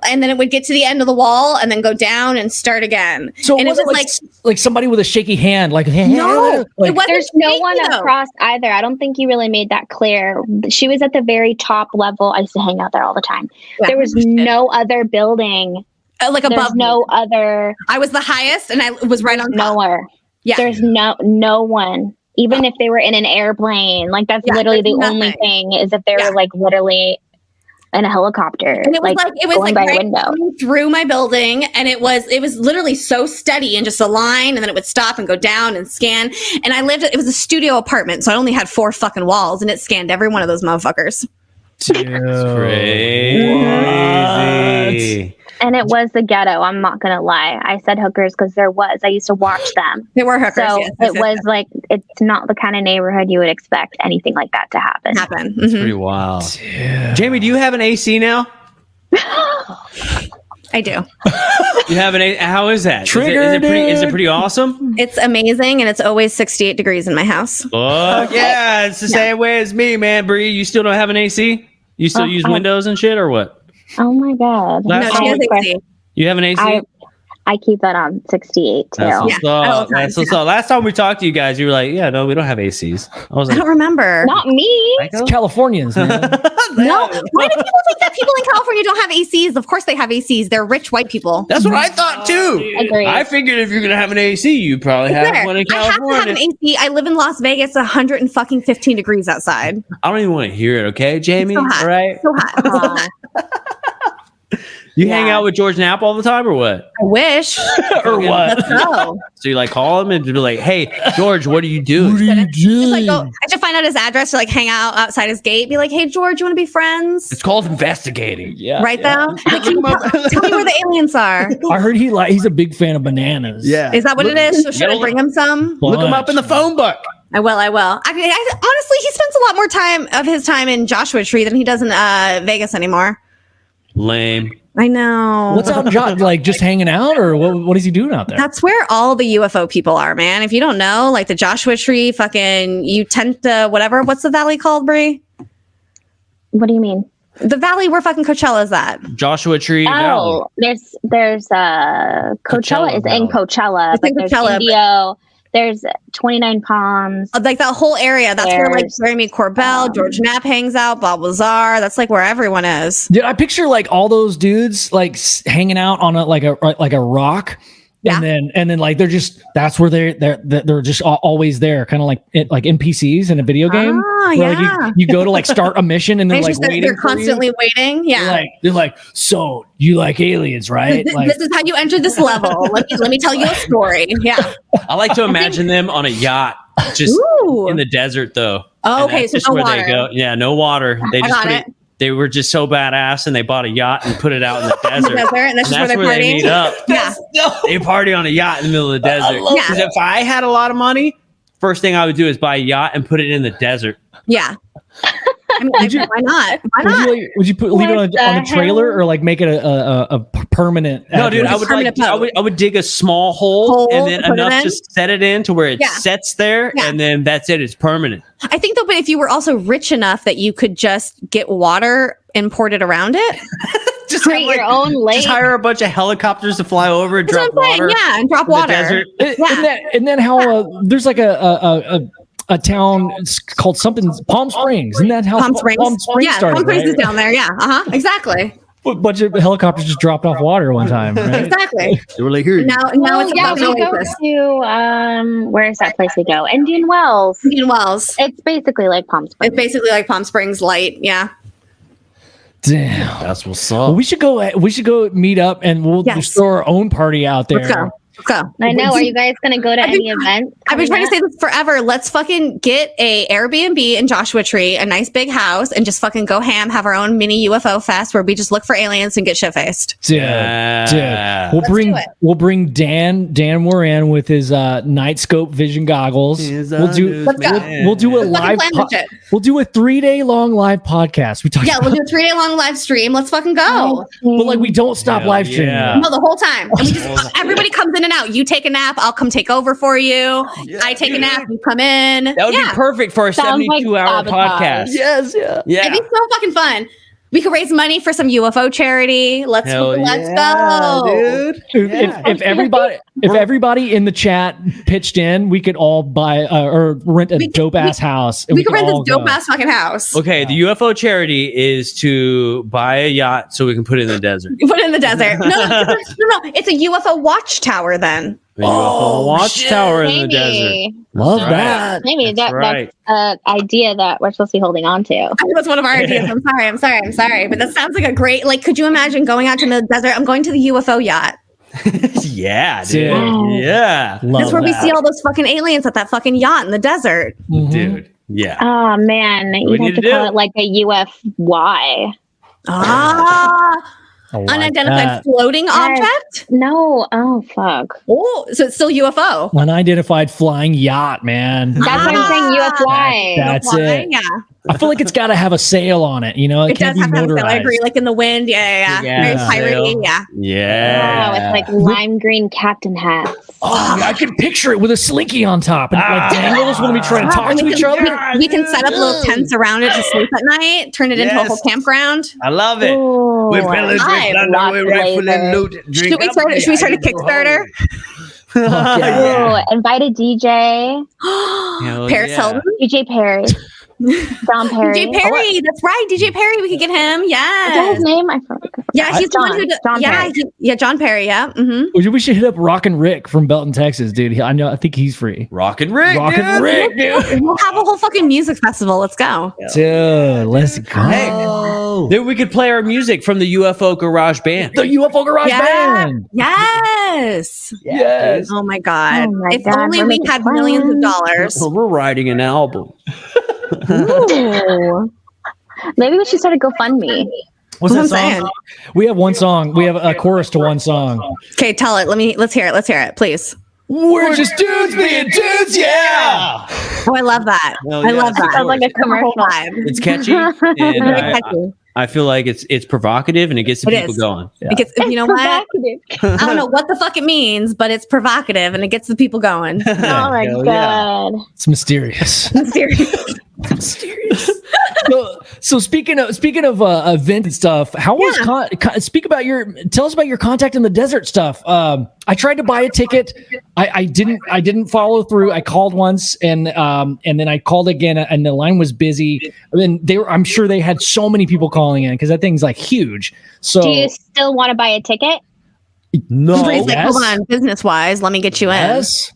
Speaker 4: and then it would get to the end of the wall and then go down and start again.
Speaker 1: So
Speaker 4: and
Speaker 1: it wasn't like somebody with a shaky hand, like
Speaker 4: no,
Speaker 1: like,
Speaker 4: it wasn't
Speaker 3: There's no
Speaker 4: shaky,
Speaker 3: one
Speaker 4: though.
Speaker 3: across either. I don't think you really made that clear. She was at the very top level. I used to hang out there all the time.
Speaker 4: Yeah.
Speaker 3: There was no other building.
Speaker 4: Like
Speaker 3: There's
Speaker 4: above
Speaker 3: no
Speaker 4: me.
Speaker 3: other
Speaker 4: I was the highest, and I was right on top.
Speaker 3: nowhere.
Speaker 4: Yeah.
Speaker 3: There's no one. Even if they were in an airplane, like that's
Speaker 4: Yeah,
Speaker 3: literally
Speaker 4: there's
Speaker 3: the only
Speaker 4: nothing.
Speaker 3: thing is if they
Speaker 4: Yeah.
Speaker 3: were like literally in a helicopter,
Speaker 4: And it was
Speaker 3: going by
Speaker 4: right
Speaker 3: window.
Speaker 4: coming through my building, and it was literally so steady and just a line, and then it would stop and go down and scan. And it was a studio apartment, so I only had 4 fucking walls, and it scanned every one of those motherfuckers.
Speaker 2: Crazy.
Speaker 3: And it was the ghetto. I'm not gonna lie. I said hookers because there was. I used to watch them.
Speaker 4: They were hookers.
Speaker 3: So
Speaker 4: yes,
Speaker 3: it was like, it's not the kind of neighborhood you would expect anything like that to happen.
Speaker 4: happen.
Speaker 2: It's
Speaker 4: Mhm.
Speaker 2: pretty wild. Jaimie, do you have an AC now?
Speaker 4: I do.
Speaker 2: You have an How is that?
Speaker 1: Triggered,
Speaker 2: Is it
Speaker 1: dude.
Speaker 2: pretty awesome?
Speaker 4: It's amazing, and it's always 68 degrees in my house.
Speaker 2: Oh yeah, it's the same way as me, man. Bree, you still don't have an AC? You still use Windows and shit, or what?
Speaker 3: Oh my god.
Speaker 2: Last
Speaker 4: No, she has
Speaker 3: I-
Speaker 4: AC.
Speaker 2: You have an AC?
Speaker 3: I keep that on 68 too.
Speaker 2: That's what's
Speaker 4: Yeah,
Speaker 2: up.
Speaker 4: all the time,
Speaker 2: That's what's up. Last time we talked to you guys, you were like, "Yeah, no, we don't have ACs." I was
Speaker 4: I
Speaker 2: like,
Speaker 4: don't remember.
Speaker 3: Not me.
Speaker 1: It's Californians, man.
Speaker 4: No, why do people think that people in California don't have ACs? Of course they have ACs. They're rich white people.
Speaker 2: That's what I thought too.
Speaker 3: Agreed.
Speaker 2: I figured if you're gonna have an AC, you probably have
Speaker 4: There.
Speaker 2: one in
Speaker 4: I have to have
Speaker 2: California.
Speaker 4: an AC. I live in Las Vegas, 115 degrees outside.
Speaker 2: I don't even want to hear it, okay, Jaimie?
Speaker 4: So hot.
Speaker 2: All right.
Speaker 4: So hot. So
Speaker 3: Aw.
Speaker 4: hot.
Speaker 2: You hang
Speaker 3: Yeah.
Speaker 2: out with George Knapp all the time, or what?
Speaker 4: I wish.
Speaker 1: Or what?
Speaker 4: No.
Speaker 2: So you like call him and be like, "Hey, George, what are you doing?"
Speaker 4: Just like go, I should find out his address to like hang out outside his gate. Be like, hey George, you want to be friends?
Speaker 2: It's called investigating.
Speaker 1: Yeah.
Speaker 4: Right though? Like, can you tell me where the aliens are.
Speaker 1: I heard he's a big fan of bananas.
Speaker 4: Is that what it is? So should I bring him some?
Speaker 2: Look him up in the phone book.
Speaker 4: I will. I mean, honestly, he spends a lot more time of his time in Joshua Tree than he does in Vegas anymore.
Speaker 2: Lame.
Speaker 4: I know.
Speaker 1: What's out in Josh? Like just hanging out, or what is he doing out there?
Speaker 4: That's where all the UFO people are, man. If you don't know, like the Joshua Tree, fucking, you tend to whatever. What's the valley called, Bri?
Speaker 3: What do you mean?
Speaker 4: The valley where fucking Coachella is at.
Speaker 2: Joshua Tree Valley.
Speaker 3: Oh, there's Coachella is in Coachella,
Speaker 4: It's
Speaker 3: but
Speaker 4: in
Speaker 3: there's
Speaker 4: Coachella, but-
Speaker 3: Indio. There's 29 Palms.
Speaker 4: Like that whole area. That's where like
Speaker 3: There's,
Speaker 4: Jeremy Corbell, George Knapp hangs out, Bob Lazar. That's like where everyone is.
Speaker 1: Dude, I picture like all those dudes like hanging out on a rock,
Speaker 4: Yeah.
Speaker 1: and then like that's where they're just always there, kind of like NPCs in a video game.
Speaker 4: Ah,
Speaker 1: where,
Speaker 4: yeah.
Speaker 1: like, you go to like start a mission and they're
Speaker 4: It's
Speaker 1: like
Speaker 4: just that
Speaker 1: waiting.
Speaker 4: they're
Speaker 1: for you.
Speaker 4: constantly waiting. Yeah.
Speaker 1: They're like, so you like aliens, right? Like,
Speaker 4: This is how you enter this level. Let me tell you a story. Yeah.
Speaker 2: I like to imagine them on a yacht, just
Speaker 4: Ooh.
Speaker 2: in the desert, though.
Speaker 4: Oh,
Speaker 2: And
Speaker 4: okay,
Speaker 2: that's
Speaker 4: so
Speaker 2: just
Speaker 4: no
Speaker 2: where
Speaker 4: water.
Speaker 2: they go. Yeah, no water. They
Speaker 4: I
Speaker 2: just
Speaker 4: got
Speaker 2: put
Speaker 4: it.
Speaker 2: They were just so badass, and they bought a yacht and put it out in the desert.
Speaker 4: Desert, and that's just where they're
Speaker 2: they
Speaker 4: partying.
Speaker 2: meet up.
Speaker 4: Yeah.
Speaker 2: They party on a yacht in the middle of the desert.
Speaker 4: love
Speaker 2: Because
Speaker 4: that.
Speaker 2: if I had a lot of money, first thing I would do is buy a yacht and put it in the desert.
Speaker 4: Yeah. I mean, why not? Why not?
Speaker 1: would you leave it on
Speaker 3: What
Speaker 1: a
Speaker 3: the
Speaker 1: trailer
Speaker 3: hell?
Speaker 1: or like make it a permanent?
Speaker 2: No, dude,
Speaker 1: address?
Speaker 2: I would dig a small hole
Speaker 4: Hole
Speaker 2: and then
Speaker 4: to put it
Speaker 2: enough
Speaker 4: in?
Speaker 2: to set it in to where it
Speaker 4: Yeah.
Speaker 2: sets there,
Speaker 4: Yeah.
Speaker 2: and then that's it. It's permanent.
Speaker 4: I think though, but if you were also rich enough that you could just get water imported around it,
Speaker 2: Just
Speaker 3: Create your own lake.
Speaker 2: Just hire a bunch of helicopters to fly over and
Speaker 4: that's
Speaker 2: drop
Speaker 4: what I'm saying.
Speaker 2: water.
Speaker 4: Yeah, and drop
Speaker 2: in the
Speaker 4: water.
Speaker 2: desert.
Speaker 4: Yeah.
Speaker 1: And then how there's like a town it's called something Palm Springs. Isn't that how
Speaker 4: Palm Springs. Yeah,
Speaker 1: started?
Speaker 4: Palm Springs
Speaker 1: right?
Speaker 4: is down there. Yeah. Exactly.
Speaker 1: A bunch of helicopters just dropped off water one time. Right?
Speaker 4: Exactly.
Speaker 2: They were like, here.
Speaker 4: Now it's
Speaker 3: yeah,
Speaker 4: about
Speaker 3: we go
Speaker 4: Oasis.
Speaker 3: to where's that place we go? Indian Wells.
Speaker 4: Indian Wells.
Speaker 3: It's basically like Palm Springs.
Speaker 4: It's basically like Palm Springs light. Yeah.
Speaker 1: Damn.
Speaker 2: That's what's
Speaker 1: Well,
Speaker 2: up.
Speaker 1: we should go meet up and we'll
Speaker 4: Yes.
Speaker 1: just throw our own party out there.
Speaker 4: Let's go. Let's go.
Speaker 3: I know. Are you guys going to go to
Speaker 4: I've been-
Speaker 3: any event?
Speaker 4: I've been trying to
Speaker 3: coming
Speaker 4: say this forever. Let's fucking get a Airbnb in Joshua Tree, a nice big house, and just fucking go ham, have our own mini UFO fest where we just look for alians and get shit faced.
Speaker 1: Dude,
Speaker 2: Yeah.
Speaker 1: We'll
Speaker 4: Let's do it.
Speaker 1: bring Dan Moran with his night scope vision goggles. We'll do
Speaker 4: Let's go.
Speaker 1: we'll do a
Speaker 4: Let's fucking
Speaker 1: live
Speaker 4: plan this shit.
Speaker 1: we'll do a 3-day long live podcast. We talk
Speaker 4: Yeah,
Speaker 1: about
Speaker 4: we'll do a 3-day long live stream. Let's fucking go.
Speaker 1: but like we don't stop
Speaker 2: Hell
Speaker 1: live streaming.
Speaker 2: yeah.
Speaker 4: No, the whole time. And we just everybody comes in and out. You take a nap, I'll come take over for you. I take a nap, you come in.
Speaker 2: That would be perfect for a
Speaker 3: Sounds like
Speaker 2: 72-hour
Speaker 3: sabotage.
Speaker 2: podcast.
Speaker 1: Yes, yeah.
Speaker 2: Yeah.
Speaker 4: It'd be so fucking fun. We could raise money for some UFO charity. Let's go,
Speaker 2: dude.
Speaker 1: If everybody in the chat pitched in, we could all buy or rent a dope ass house.
Speaker 4: We could rent this dope ass fucking house.
Speaker 2: Okay, the UFO charity is to buy a yacht so we can put it in the desert.
Speaker 4: Put it in the desert. No. It's a UFO watchtower then.
Speaker 2: A UFO watchtower in the desert.
Speaker 1: Love that.
Speaker 3: Maybe
Speaker 2: That's right.
Speaker 3: that's an idea that we're supposed to be holding on to.
Speaker 4: I think that's one of our ideas. I'm sorry. But that sounds like a great, like, could you imagine going out to the desert? I'm going to the UFO yacht.
Speaker 2: Yeah, dude.
Speaker 1: Dude.
Speaker 2: Yeah.
Speaker 4: That's where we see all those fucking aliens at that fucking yacht in the desert.
Speaker 1: Mhm.
Speaker 2: Dude. Yeah.
Speaker 3: Oh man,
Speaker 2: We
Speaker 3: you have
Speaker 2: need
Speaker 3: to
Speaker 2: to
Speaker 3: call
Speaker 2: do.
Speaker 3: it like a UFY.
Speaker 1: I like
Speaker 4: Unidentified
Speaker 1: that.
Speaker 4: floating object?
Speaker 3: No, oh fuck.
Speaker 4: Oh, so it's still UFO.
Speaker 1: Unidentified flying yacht, man.
Speaker 3: That's what I'm saying. UFY.
Speaker 1: That's it.
Speaker 4: Yeah.
Speaker 1: I feel like it's got to have a sail on it. You know,
Speaker 4: It
Speaker 1: can't
Speaker 4: does have
Speaker 1: be
Speaker 4: to have a sail. I
Speaker 1: motorized.
Speaker 4: agree. Like in the wind. Yeah. Very piratey. Yeah.
Speaker 2: Yeah.
Speaker 3: Oh, it's like lime green captain hats.
Speaker 1: Oh, I could picture it with a slinky on top and like dangles when we try to talk
Speaker 4: And
Speaker 1: to
Speaker 4: we
Speaker 1: each
Speaker 4: can,
Speaker 1: other.
Speaker 4: we can set up little tents around it to sleep at night, turn it into a whole
Speaker 2: Yes.
Speaker 4: campground.
Speaker 2: I love it.
Speaker 3: Ooh,
Speaker 2: We pillage,
Speaker 3: I
Speaker 2: we plunder,
Speaker 3: love
Speaker 2: we rifle and
Speaker 3: flavor.
Speaker 2: loot.
Speaker 4: Should we start a Kickstarter?
Speaker 3: Ooh, invite a DJ.
Speaker 2: Hell
Speaker 4: Paris
Speaker 2: yeah.
Speaker 4: Hilton.
Speaker 3: DJ Perry. John Perry.
Speaker 4: DJ Perry. That's right. DJ Perry. We could get him.
Speaker 3: Is that
Speaker 4: Yes.
Speaker 3: his name? I forgot.
Speaker 4: Yeah, he's the one who.
Speaker 3: John
Speaker 4: Yeah,
Speaker 3: Perry.
Speaker 4: John Perry. Yeah. Mm-hmm.
Speaker 1: We should hit up Rockin' Rick from Belton, Texas, dude. I think he's free.
Speaker 2: Rockin' Rick.
Speaker 1: Rockin'
Speaker 2: dude.
Speaker 1: Rick, dude.
Speaker 4: We'll have a whole fucking music festival. Let's go.
Speaker 1: Dude, let's go.
Speaker 2: Hey, then we could play our music from the UFO Garage Band.
Speaker 1: The UFO Garage
Speaker 4: Yeah.
Speaker 1: Band.
Speaker 4: Yes.
Speaker 1: Yes.
Speaker 4: Oh my God.
Speaker 3: Oh my
Speaker 4: if
Speaker 3: God,
Speaker 4: only
Speaker 3: we're
Speaker 4: we
Speaker 3: making
Speaker 4: had millions of
Speaker 3: plans.
Speaker 4: dollars.
Speaker 2: We're writing an album.
Speaker 3: Ooh. Maybe we should start a GoFundMe.
Speaker 1: What's
Speaker 4: That's
Speaker 1: that
Speaker 4: what I'm
Speaker 1: song? We have one song. We have a chorus to one song.
Speaker 4: Okay, tell it. Let's hear it, please.
Speaker 1: We're just dudes being dudes, yeah.
Speaker 4: Oh, I love that.
Speaker 2: Hell
Speaker 4: I
Speaker 2: yeah,
Speaker 4: love
Speaker 2: it's
Speaker 4: that.
Speaker 3: Sounds like a
Speaker 4: The whole
Speaker 3: commercial.
Speaker 4: vibe.
Speaker 2: It's catchy, and
Speaker 4: Very
Speaker 2: I
Speaker 4: catchy.
Speaker 2: feel like it's provocative and it gets the
Speaker 4: It
Speaker 2: people
Speaker 4: is.
Speaker 2: going.
Speaker 4: It gets, you know what?
Speaker 3: Provocative.
Speaker 4: I don't know what the fuck it means, but it's provocative and it gets the people going.
Speaker 3: Oh my
Speaker 2: Hell
Speaker 3: God.
Speaker 1: It's mysterious.
Speaker 4: Serious.
Speaker 1: Mysterious. So speaking of event and stuff, how was tell us about your contact in the desert stuff. I tried to buy a ticket. I didn't follow through. I called once and then I called again and the line was busy. And then I'm sure they had so many people calling in because that thing's like huge. So
Speaker 3: Do you still want to buy a ticket?
Speaker 2: No.
Speaker 4: Bree's like,
Speaker 1: yes.
Speaker 4: hold on, business wise, let me get you in.
Speaker 1: yes,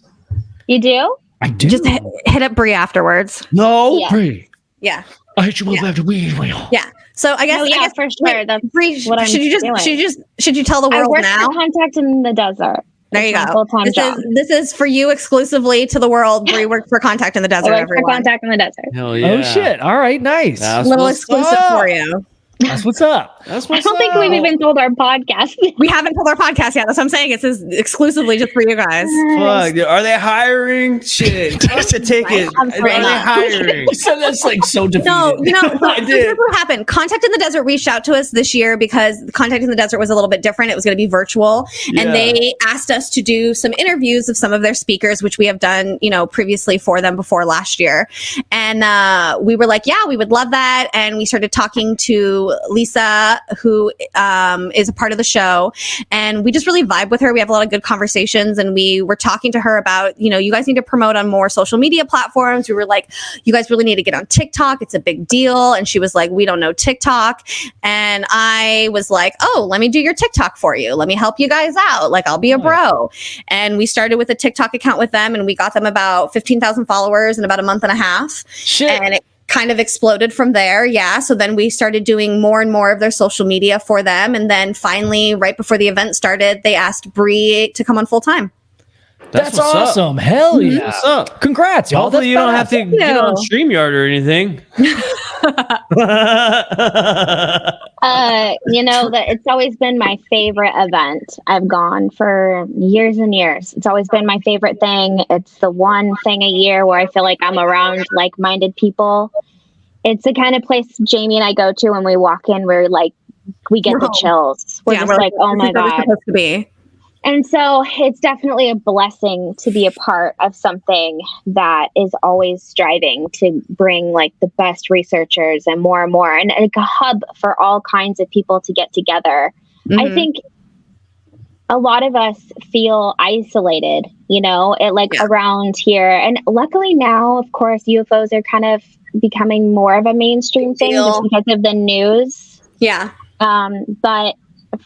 Speaker 3: You do?
Speaker 1: I do.
Speaker 4: Just hit up Bri afterwards.
Speaker 2: No.
Speaker 3: Yeah.
Speaker 1: Hey,
Speaker 4: Yeah.
Speaker 1: I hit you up after we will.
Speaker 4: Yeah. So I guess,
Speaker 3: Oh, yeah,
Speaker 4: I guess
Speaker 3: for sure. That's
Speaker 4: Bri,
Speaker 3: what I'm
Speaker 4: should you
Speaker 3: doing.
Speaker 4: tell the
Speaker 3: I
Speaker 4: world
Speaker 3: work
Speaker 4: now?
Speaker 3: for Contact in the Desert.
Speaker 4: There you
Speaker 3: It's my
Speaker 4: go.
Speaker 3: full-time job.
Speaker 4: This is for you exclusively to the world. Bri worked for Contact in the Desert.
Speaker 3: I work for
Speaker 4: Everyone.
Speaker 3: Contact in the Desert.
Speaker 2: Hell yeah.
Speaker 1: Oh shit! All right, nice.
Speaker 2: That's
Speaker 4: Little
Speaker 2: what's
Speaker 4: exclusive
Speaker 2: up.
Speaker 4: for you.
Speaker 1: That's what's up.
Speaker 2: That's
Speaker 3: I
Speaker 2: what's
Speaker 3: don't think
Speaker 2: up.
Speaker 3: we've even told our podcast.
Speaker 4: We haven't told our podcast yet. That's what I'm saying. It's exclusively just for you guys.
Speaker 2: Fuck, dude, are they hiring? Shit. What's the ticket?
Speaker 3: I'm
Speaker 2: Are they
Speaker 3: sorry.
Speaker 2: hiring?
Speaker 1: So that's like so defeated.
Speaker 4: No, you know, so
Speaker 2: I did.
Speaker 4: here's what happened. Contact in the Desert reached out to us this year because Contact in the Desert was a little bit different. It was going to be virtual.
Speaker 2: Yeah.
Speaker 4: And they asked us to do some interviews of some of their speakers, which we have done, previously for them before last year. And we were like, yeah, we would love that. And we started talking to Lisa, who is a part of the show. And we just really vibe with her. We have a lot of good conversations. And we were talking to her about, you guys need to promote on more social media platforms. We were like, you guys really need to get on TikTok. It's a big deal. And she was like, we don't know TikTok. And I was like, oh, let me do your TikTok for you. Let me help you guys out. Like, I'll be a bro. And we started with a TikTok account with them and we got them about 15,000 followers in about a month and a half.
Speaker 1: Shit.
Speaker 4: And it kind of exploded from there. Yeah. So then we started doing more and more of their social media for them. And then finally, right before the event started, they asked Bri to come on full time.
Speaker 1: That's
Speaker 2: what's up.
Speaker 1: awesome. Hell yeah.
Speaker 2: What's up?
Speaker 1: Congrats, y'all.
Speaker 2: Hopefully you don't have to get
Speaker 4: you.
Speaker 2: on StreamYard or anything.
Speaker 3: That it's always been my favorite event. I've gone for years and years. It's always been my favorite thing. It's the one thing a year where I feel like I'm around like-minded people. It's the kind of place Jaimie and I go to when we walk in. We're like, we get the chills. We're just like, oh my
Speaker 4: this is where we're
Speaker 3: God.
Speaker 4: supposed to be.
Speaker 3: And so it's definitely a blessing to be a part of something that is always striving to bring like the best researchers and more, and like a hub for all kinds of people to get together. I think a lot of us feel isolated, around here. And luckily now, of course, UFOs are kind of becoming more of a mainstream thing just because of the news.
Speaker 4: Yeah.
Speaker 3: But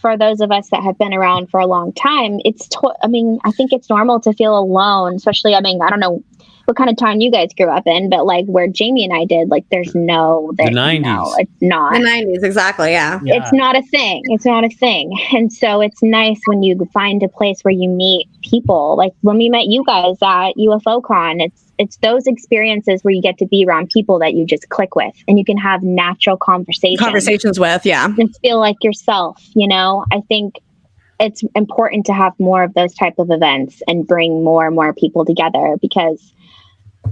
Speaker 3: for those of us that have been around for a long time, I think it's normal to feel alone, especially, I don't know what kind of time you guys grew up in, but like where Jaimie and I did, like there's the 90s. No, it's not.
Speaker 4: The 90s, exactly, yeah.
Speaker 3: It's not a thing. It's not a thing. And so it's nice when you find a place where you meet people. Like when we met you guys at UFO Con, it's those experiences where you get to be around people that you just click with and you can have natural conversations
Speaker 4: with, yeah.
Speaker 3: And feel like yourself, I think it's important to have more of those type of events and bring more and more people together, because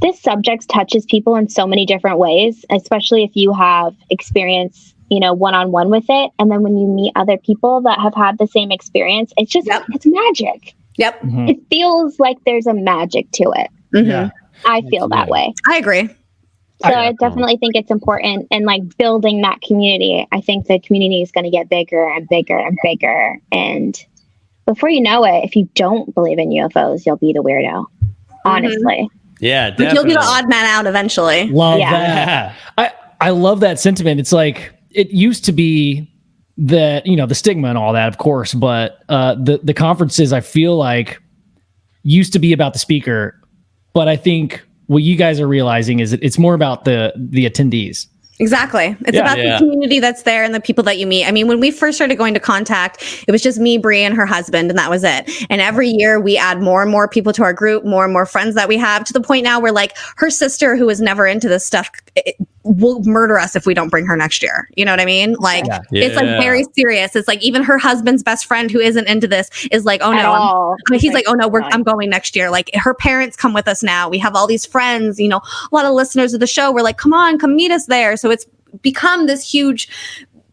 Speaker 3: this subject touches people in so many different ways, especially if you have experience, one-on-one with it. And then when you meet other people that have had the same experience, it's just, it's magic.
Speaker 4: Yep.
Speaker 1: Mm-hmm.
Speaker 3: It feels like there's a magic to it.
Speaker 1: Yeah.
Speaker 3: I feel that way.
Speaker 4: I agree.
Speaker 3: So I definitely think it's important, and like building that community. I think the community is going to get bigger and bigger and bigger. And before you know it, if you don't believe in UFOs, you'll be the weirdo. Honestly.
Speaker 2: Yeah, definitely.
Speaker 4: You'll be the odd man out eventually.
Speaker 1: Love that. I love that sentiment. It's like, it used to be that, the stigma and all that, of course, but the conferences, I feel like, used to be about the speaker, but I think what you guys are realizing is it's more about the attendees.
Speaker 4: Exactly. It's about the community that's there and the people that you meet. I mean, when we first started going to Contact, it was just me, Bri, and her husband, and that was it. And every year we add more and more people to our group, more and more friends that we have, to the point now where like her sister, who was never into this stuff, will murder us if we don't bring her next year. You know what I mean? Like, it's like very serious. It's like even her husband's best friend, who isn't into this, is like, oh no, he's like, oh no, I'm going next year. Like her parents come with us now. We have all these friends, a lot of listeners of the show. We're like, come on, come meet us there. So it's become this huge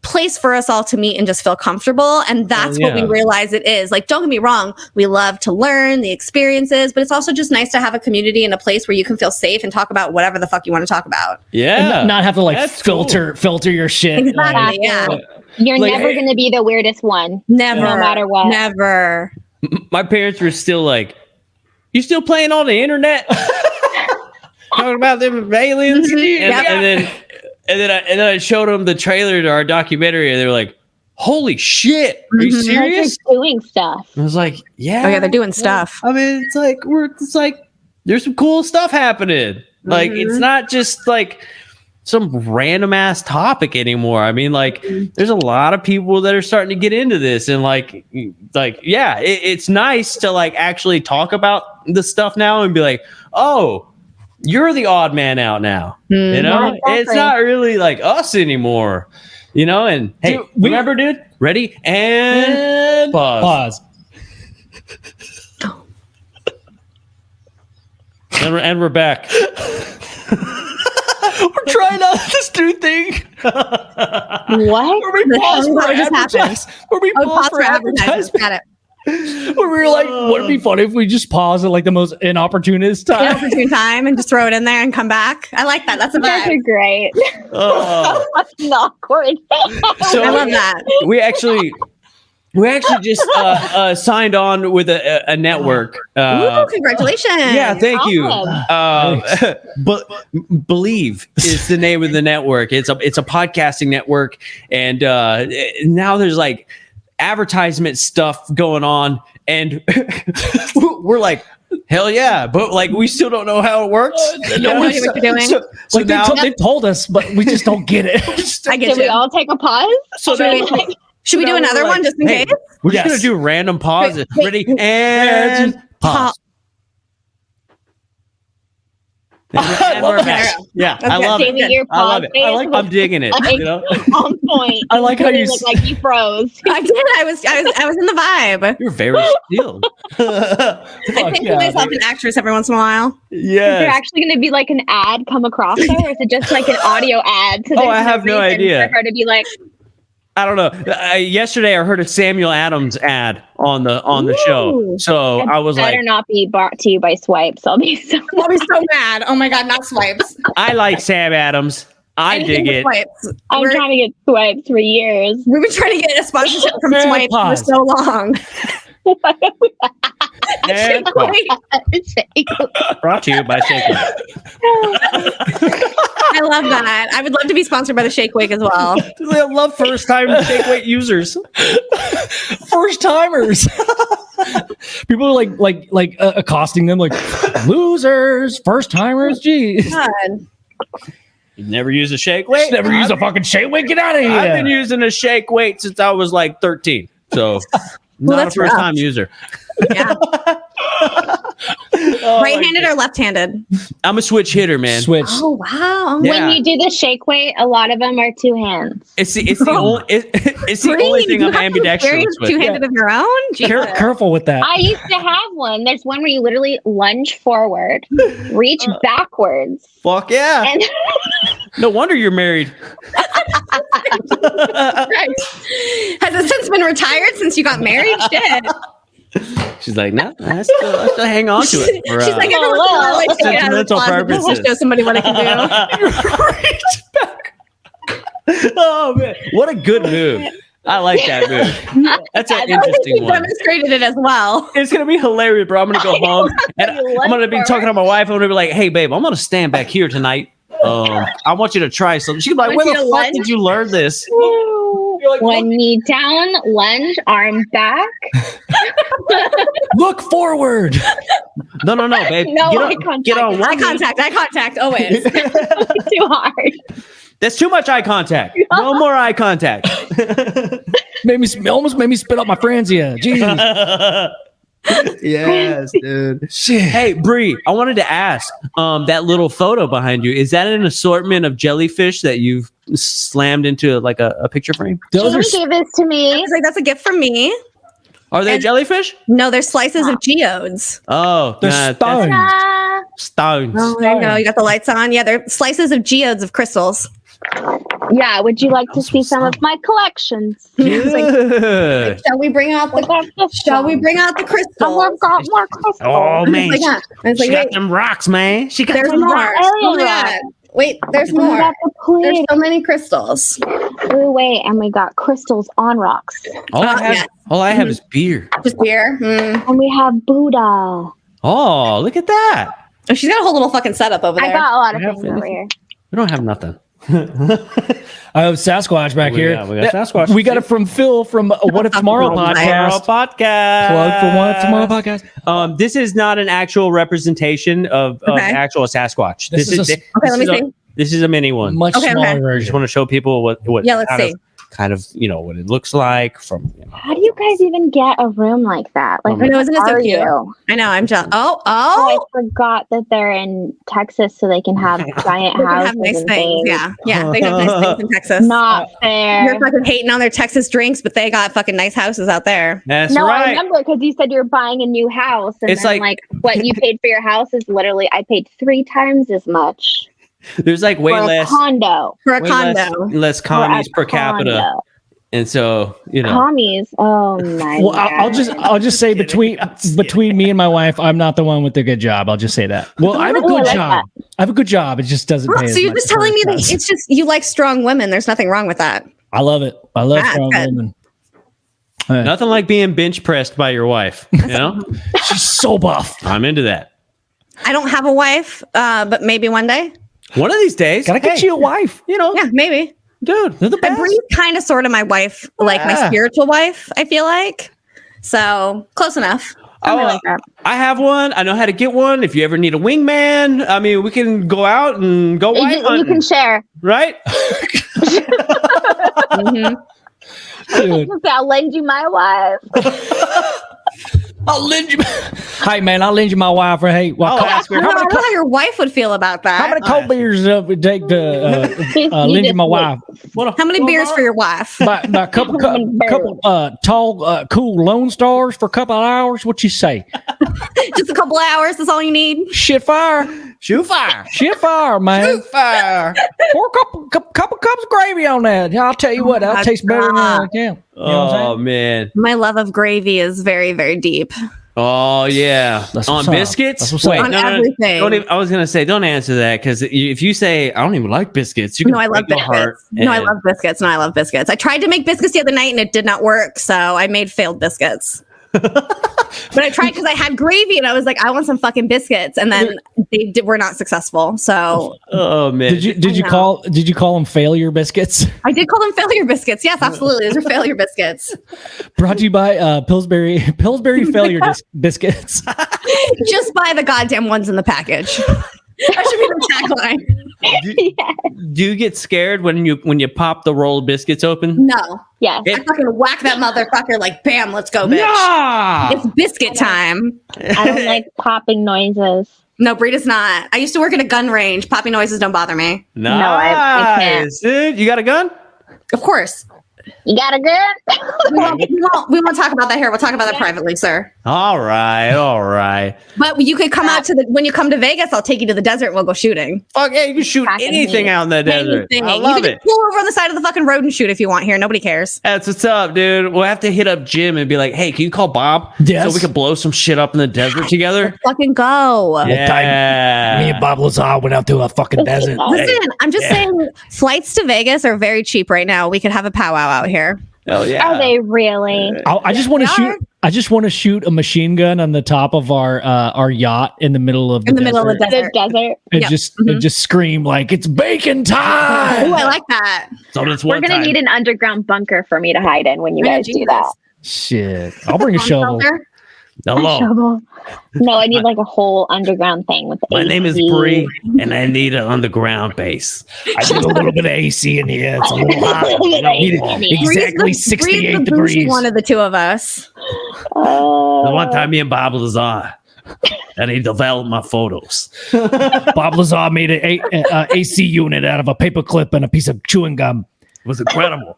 Speaker 4: place for us all to meet and just feel comfortable. And that's what we realize it is. Like, don't get me wrong, we love to learn the experiences, but it's also just nice to have a community and a place where you can feel safe and talk about whatever the fuck you want to talk about.
Speaker 2: Yeah.
Speaker 1: And not have to like filter your shit.
Speaker 4: Exactly.
Speaker 1: Like,
Speaker 3: You're never going to be the weirdest one.
Speaker 4: Never.
Speaker 3: No matter what.
Speaker 4: Never.
Speaker 2: My parents were still like, you still playing on the internet? Talking about them aliens? And then I showed them the trailer to our documentary, and they were like, "Holy shit, are you serious?"
Speaker 3: They're doing stuff.
Speaker 2: I was like, "Yeah,
Speaker 4: oh yeah, they're doing stuff."
Speaker 2: I mean, it's like there's some cool stuff happening. Like it's not just like some random ass topic anymore. I mean, like there's a lot of people that are starting to get into this, and it's nice to like actually talk about the stuff now and be like, oh, you're the odd man out now. Exactly. It's not really like us anymore, and hey, dude, remember, dude, ready and pause. and we're back.
Speaker 1: We're trying out this new thing.
Speaker 3: What?
Speaker 1: Where we pause for advertising. Where we pause for advertising.
Speaker 4: Got it.
Speaker 1: Where we were like, would it be funny if we just pause at like the most inopportunist time?
Speaker 4: Inopportune time and just throw it in there and come back. I like that. That's a vibe.
Speaker 3: That's great. That's awkward.
Speaker 2: So
Speaker 4: I love that.
Speaker 2: We actually just signed on with a network.
Speaker 4: Ooh, congratulations.
Speaker 2: Yeah, thank you. But Believe is the name of the network. It's a podcasting network, and now there's like advertisement stuff going on, and we're like, hell yeah, but like we still don't know how it works.
Speaker 4: No idea what you're doing.
Speaker 1: So now they've told us, but we just don't get it.
Speaker 4: I get
Speaker 3: Should we all take a pause?
Speaker 2: So
Speaker 4: should we do another one just in case?
Speaker 2: We're just gonna do random pauses. Ready and pause. And we're back. Yeah,
Speaker 4: Okay.
Speaker 2: I love it.
Speaker 3: David, your
Speaker 2: I love it.
Speaker 3: pause
Speaker 2: I'm digging it.
Speaker 3: On point.
Speaker 1: I like how you
Speaker 3: look like you froze.
Speaker 4: I did. I was in the vibe.
Speaker 2: You're very skilled.
Speaker 4: I think of myself an actress every once in a while.
Speaker 2: Yeah.
Speaker 3: Is there actually going to be like an ad come across there, or is it just like an audio ad? So
Speaker 2: I have no idea.
Speaker 3: For her to be like,
Speaker 2: I don't know. Yesterday, I heard a Samuel Adams ad on the show, so I was like,
Speaker 3: better not be brought to you by Swipes. I'll be so
Speaker 4: mad. Oh my god, not Swipes.
Speaker 2: I like Sam Adams. I dig it.
Speaker 4: Swipes.
Speaker 3: I'm trying to get Swipes for years.
Speaker 4: We've been trying to get a sponsorship from Swipes for so long.
Speaker 2: And brought to you by Shake Weight.
Speaker 4: I love that. I would love to be sponsored by the Shake Weight as well.
Speaker 2: I love first-time Shake Weight users.
Speaker 1: First timers. People are like accosting them like losers, first timers. Jeez.
Speaker 4: God.
Speaker 2: You've never used a Shake Weight?
Speaker 1: Never used a fucking Shake Weight. Get out of here.
Speaker 2: I've been using a Shake Weight since I was like 13. So not a first-time user.
Speaker 4: Yeah. Right-handed or left-handed?
Speaker 2: I'm a switch hitter, man.
Speaker 1: Switch.
Speaker 4: Oh wow.
Speaker 2: Yeah.
Speaker 3: When you do the Shake Weight, a lot of them are two hands.
Speaker 2: It's the only thing I'm ambidextrous with.
Speaker 4: Two-handed of your own? Jesus.
Speaker 1: Careful with that.
Speaker 3: I used to have one. There's one where you literally lunge forward, reach backwards.
Speaker 2: Fuck yeah.
Speaker 3: And
Speaker 2: No wonder you're married.
Speaker 4: Has it since been retired since you got married? Shit.
Speaker 2: She's like, no, I still hang on to it. For,
Speaker 4: She's like, every once in a while, I take it out of the
Speaker 2: sentimental
Speaker 4: closet just to
Speaker 2: purposes.
Speaker 4: show somebody what I can do.
Speaker 2: Oh man, what a good move! I like that move. That's an interesting
Speaker 4: You
Speaker 2: one.
Speaker 4: demonstrated it as well.
Speaker 2: It's gonna be hilarious, bro. I'm gonna go home and I'm gonna be talking to my wife. I'm gonna be like, "Hey, babe, I'm gonna stand back here tonight. I want you to try something." She's like,
Speaker 3: Want
Speaker 2: "Where
Speaker 3: you
Speaker 2: the
Speaker 3: to
Speaker 2: fuck
Speaker 3: lunge?
Speaker 2: did you learn this?"
Speaker 3: one knee down, lunge, arm back.
Speaker 1: Look forward.
Speaker 2: No, babe.
Speaker 3: No eye
Speaker 2: get on one
Speaker 4: Eye
Speaker 2: knee.
Speaker 4: contact, always.
Speaker 3: Too hard.
Speaker 2: That's too much eye contact. No more eye contact.
Speaker 1: Almost made me spit out my franzia. Jesus.
Speaker 2: Yes, dude.
Speaker 1: Shit.
Speaker 2: Hey, Bri, I wanted to ask, that little photo behind you, is that an assortment of jellyfish that you've slammed into like a picture frame?
Speaker 1: Those are
Speaker 3: Jaimie gave this to me.
Speaker 4: He's like, that's a gift from me.
Speaker 2: Are they
Speaker 4: And-
Speaker 2: jellyfish?
Speaker 4: No, they're slices of geodes.
Speaker 2: Oh,
Speaker 1: they're
Speaker 2: that's
Speaker 1: stones.
Speaker 2: stones.
Speaker 4: Oh, there you go. You got the lights on. Yeah, they're slices of geodes of crystals.
Speaker 3: Yeah, would you like to see some of my collections?
Speaker 2: Good.
Speaker 4: Shall we bring out the crystals?
Speaker 3: I've got more crystals.
Speaker 2: Oh man,
Speaker 4: Like, yeah. I was like,
Speaker 2: she got
Speaker 4: wait,
Speaker 2: them rocks, man. She got
Speaker 4: there's
Speaker 2: them
Speaker 4: more.
Speaker 2: rocks.
Speaker 4: Oh my God. Wait, there's
Speaker 3: We
Speaker 4: more.
Speaker 3: got the
Speaker 4: There's
Speaker 3: Pleiades.
Speaker 4: so many crystals.
Speaker 3: Wait, and we got crystals on rocks.
Speaker 2: All I have is beer.
Speaker 4: Just beer.
Speaker 3: And we have Buddha.
Speaker 2: Oh, look at that.
Speaker 4: Oh, she's got a whole little fucking setup over there.
Speaker 3: I got a lot of
Speaker 2: We have
Speaker 3: things over here.
Speaker 2: We don't have nothing.
Speaker 1: I have Sasquatch back here.
Speaker 2: We got Sasquatch.
Speaker 1: We got it from Phil from What If Tomorrow podcast.
Speaker 2: Podcast.
Speaker 1: Plug for What If Tomorrow podcast.
Speaker 2: This is not an actual representation of
Speaker 4: Okay.
Speaker 2: actual Sasquatch.
Speaker 1: This is a-
Speaker 4: Okay, let me see.
Speaker 2: This is a mini one.
Speaker 1: Much
Speaker 4: Okay,
Speaker 1: smaller
Speaker 2: I
Speaker 4: okay.
Speaker 2: just
Speaker 1: version.
Speaker 2: want to show people what
Speaker 4: Yeah, let's see.
Speaker 2: kind of what it looks like from.
Speaker 3: How do you guys even get a room like that? Like,
Speaker 2: I
Speaker 4: know, isn't it so
Speaker 3: are
Speaker 4: cute?
Speaker 3: you?
Speaker 4: I know, I'm jealous. Oh,
Speaker 3: I forgot that they're in Texas, so they can have giant
Speaker 4: they can
Speaker 3: houses
Speaker 4: have nice
Speaker 3: and
Speaker 4: things.
Speaker 3: things.
Speaker 4: Yeah, they have nice things in Texas.
Speaker 3: Not fair.
Speaker 4: You're fucking hating on their Texas drinks, but they got fucking nice houses out there.
Speaker 2: That's
Speaker 3: No, I
Speaker 2: right.
Speaker 3: remember because you said you're buying a new house, and
Speaker 2: It's
Speaker 3: then,
Speaker 2: like-
Speaker 3: what you paid for your house is literally I paid 3 times as much
Speaker 2: There's like way
Speaker 3: for
Speaker 2: less
Speaker 3: a condo.
Speaker 4: For a
Speaker 2: way
Speaker 4: condo.
Speaker 2: less
Speaker 3: For
Speaker 2: commies
Speaker 3: a
Speaker 2: per capita,
Speaker 3: condo.
Speaker 2: and so
Speaker 3: Commies. Oh my
Speaker 1: Well,
Speaker 3: god.
Speaker 1: I'll just say between me and my wife, I'm not the one with the good job. I'll just say that. Well, I have a
Speaker 3: Ooh, I
Speaker 1: good
Speaker 3: like
Speaker 1: job. I have a good job. It just doesn't pay.
Speaker 4: So
Speaker 1: as
Speaker 4: you're
Speaker 1: much
Speaker 4: just
Speaker 1: as
Speaker 4: telling me that
Speaker 1: hers does.
Speaker 4: it's just you like strong women. There's nothing wrong with that.
Speaker 1: I love it. I love
Speaker 4: Ah,
Speaker 1: strong
Speaker 4: good.
Speaker 1: women.
Speaker 2: nothing like being bench pressed by your wife. You know,
Speaker 1: She's so buff.
Speaker 2: I'm into that.
Speaker 4: I don't have a wife, but maybe one day.
Speaker 2: One of these days,
Speaker 1: Gotta get you a wife.
Speaker 4: Yeah, maybe.
Speaker 2: dude.
Speaker 1: They're the best.
Speaker 4: Bree's kind of sort of my wife, like my
Speaker 2: Yeah.
Speaker 4: spiritual wife, I feel like. So close enough.
Speaker 3: Something like that.
Speaker 2: I have one. I know how to get one. If you ever need a wingman, I mean, we can go out and go wife
Speaker 3: You
Speaker 2: hunting,
Speaker 3: can share.
Speaker 2: right?
Speaker 4: Mhm.
Speaker 1: Dude.
Speaker 3: I'll lend you my wife.
Speaker 1: I'll lend you. Hey man, I'll lend you my wife. For hey, well,
Speaker 2: I'll ask her.
Speaker 4: I don't know how your wife would feel about that.
Speaker 1: how many cold beers would take to lend you my wife?
Speaker 4: How many beers for your wife?
Speaker 1: By a couple tall, cool Lone Stars for a couple of hours. What you say?
Speaker 4: Just a couple hours. That's all you need.
Speaker 1: Shit fire,
Speaker 2: Shoot fire.
Speaker 1: shit fire, man.
Speaker 2: Shoot fire.
Speaker 1: Pour a couple cups of gravy on that. I'll tell you what, that'll taste better than yeah. You know what I'm
Speaker 2: Oh
Speaker 1: saying?
Speaker 2: man.
Speaker 4: My love of gravy is very, very deep.
Speaker 2: Oh yeah.
Speaker 1: That's
Speaker 2: On
Speaker 1: what's up.
Speaker 2: biscuits?
Speaker 1: That's what's up.
Speaker 4: On everything.
Speaker 2: Don't even, I was gonna say, don't answer that because if you say I don't even like biscuits, you can
Speaker 4: No, I love
Speaker 2: break my heart.
Speaker 4: biscuits. No, I
Speaker 2: and-
Speaker 4: love biscuits. No, I love biscuits. I tried to make biscuits the other night and it did not work. So I made failed biscuits. But I tried because I had gravy and I was like, I want some fucking biscuits. And then were not successful. So
Speaker 2: Oh man.
Speaker 1: Did you call them failure biscuits?
Speaker 4: I did call them failure biscuits. Yes, absolutely. Those are failure biscuits.
Speaker 1: Brought to you by Pillsbury failure biscuits.
Speaker 4: Just buy the goddamn ones in the package. That should be the tagline.
Speaker 2: Do you get scared when you pop the roll of biscuits open?
Speaker 4: No.
Speaker 3: Yes.
Speaker 4: I fucking whack that motherfucker like, bam, let's go, bitch.
Speaker 2: Nah!
Speaker 4: It's biscuit time.
Speaker 3: I don't like popping noises.
Speaker 4: No, Brie does not. I used to work at a gun range. Popping noises don't bother me.
Speaker 3: I can't.
Speaker 2: Nice, dude. You got a gun?
Speaker 4: Of course.
Speaker 3: You got a gun?
Speaker 4: We won't talk about that here. We'll talk about that privately, sir.
Speaker 2: All right.
Speaker 4: But you could come out to when you come to Vegas, I'll take you to the desert and we'll go shooting.
Speaker 2: Fuck yeah, you can shoot
Speaker 3: Cracking
Speaker 2: anything
Speaker 3: meat.
Speaker 2: out in the desert.
Speaker 4: Anything.
Speaker 2: I
Speaker 4: You
Speaker 2: love
Speaker 4: can
Speaker 2: it.
Speaker 4: just pull over on the side of the fucking road and shoot if you want here. Nobody cares.
Speaker 2: That's what's up, dude. We'll have to hit up Jim and be like, hey, can you call Bob?
Speaker 1: Yes.
Speaker 2: So we can blow some shit up in the desert together?
Speaker 4: Fucking go.
Speaker 2: Yeah.
Speaker 1: Me and Bob Lazar went out to a fucking desert.
Speaker 4: Listen, I'm just saying flights to Vegas are very cheap right now. We could have a powwow out here.
Speaker 2: Hell yeah.
Speaker 3: Are they really?
Speaker 1: I just want to
Speaker 4: They are.
Speaker 1: shoot. I just want to shoot a machine gun on the top of our yacht in the middle of the
Speaker 4: middle of the
Speaker 3: The
Speaker 4: desert.
Speaker 3: desert.
Speaker 1: and
Speaker 4: Yeah.
Speaker 1: and just scream like it's bacon time.
Speaker 4: Ooh, I like that.
Speaker 2: So this
Speaker 3: We're
Speaker 2: one
Speaker 3: gonna
Speaker 2: time.
Speaker 3: need an underground bunker for me to hide in when you
Speaker 4: Yeah,
Speaker 3: guys do
Speaker 4: Jesus.
Speaker 3: that.
Speaker 1: Shit, I'll bring a shovel.
Speaker 4: Shelter.
Speaker 2: Hello.
Speaker 3: Shovel. No, I need like a whole underground thing with
Speaker 2: My name is
Speaker 3: AC.
Speaker 2: Bree, and I need an underground base.
Speaker 1: I need a little bit of AC in here. It's a little hot. I need it
Speaker 4: Bree's
Speaker 1: exactly
Speaker 4: Bree's
Speaker 1: 68
Speaker 4: the bougie
Speaker 1: degrees.
Speaker 4: one of the two of us.
Speaker 2: The one time me and Bob Lazar, and he developed my photos.
Speaker 1: Bob Lazar made an AC unit out of a paper clip and a piece of chewing gum.
Speaker 2: It was incredible.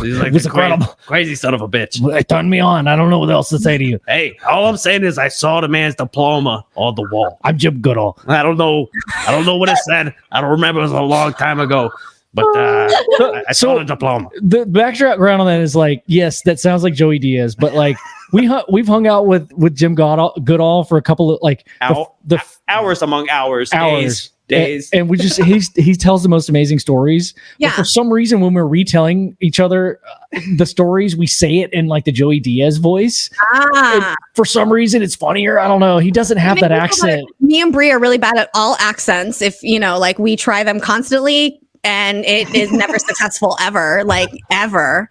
Speaker 2: He's like
Speaker 1: It was
Speaker 2: the
Speaker 1: incredible.
Speaker 2: Crazy son of a bitch.
Speaker 1: It turned me on. I don't know what else to say to you.
Speaker 2: Hey, all I'm saying is I saw the man's diploma on the wall.
Speaker 1: I'm Jim Goodall.
Speaker 2: I don't know what it said. I don't remember. It was a long time ago. But I saw the diploma.
Speaker 1: The background on that is like, yes, that sounds like Joey Diaz, but like we've hung out with Jim Goodall for a couple of like the
Speaker 2: Hours among hours. Days.
Speaker 1: and we just he tells the most amazing stories.
Speaker 4: Yeah.
Speaker 1: But for some reason, when we're retelling each other the stories, we say it in like the Joey Diaz voice.
Speaker 4: Ah.
Speaker 1: For some reason, it's funnier. I don't know. He doesn't have that accent.
Speaker 4: Me and Brie are really bad at all accents. If like we try them constantly. And it is never successful ever, like ever.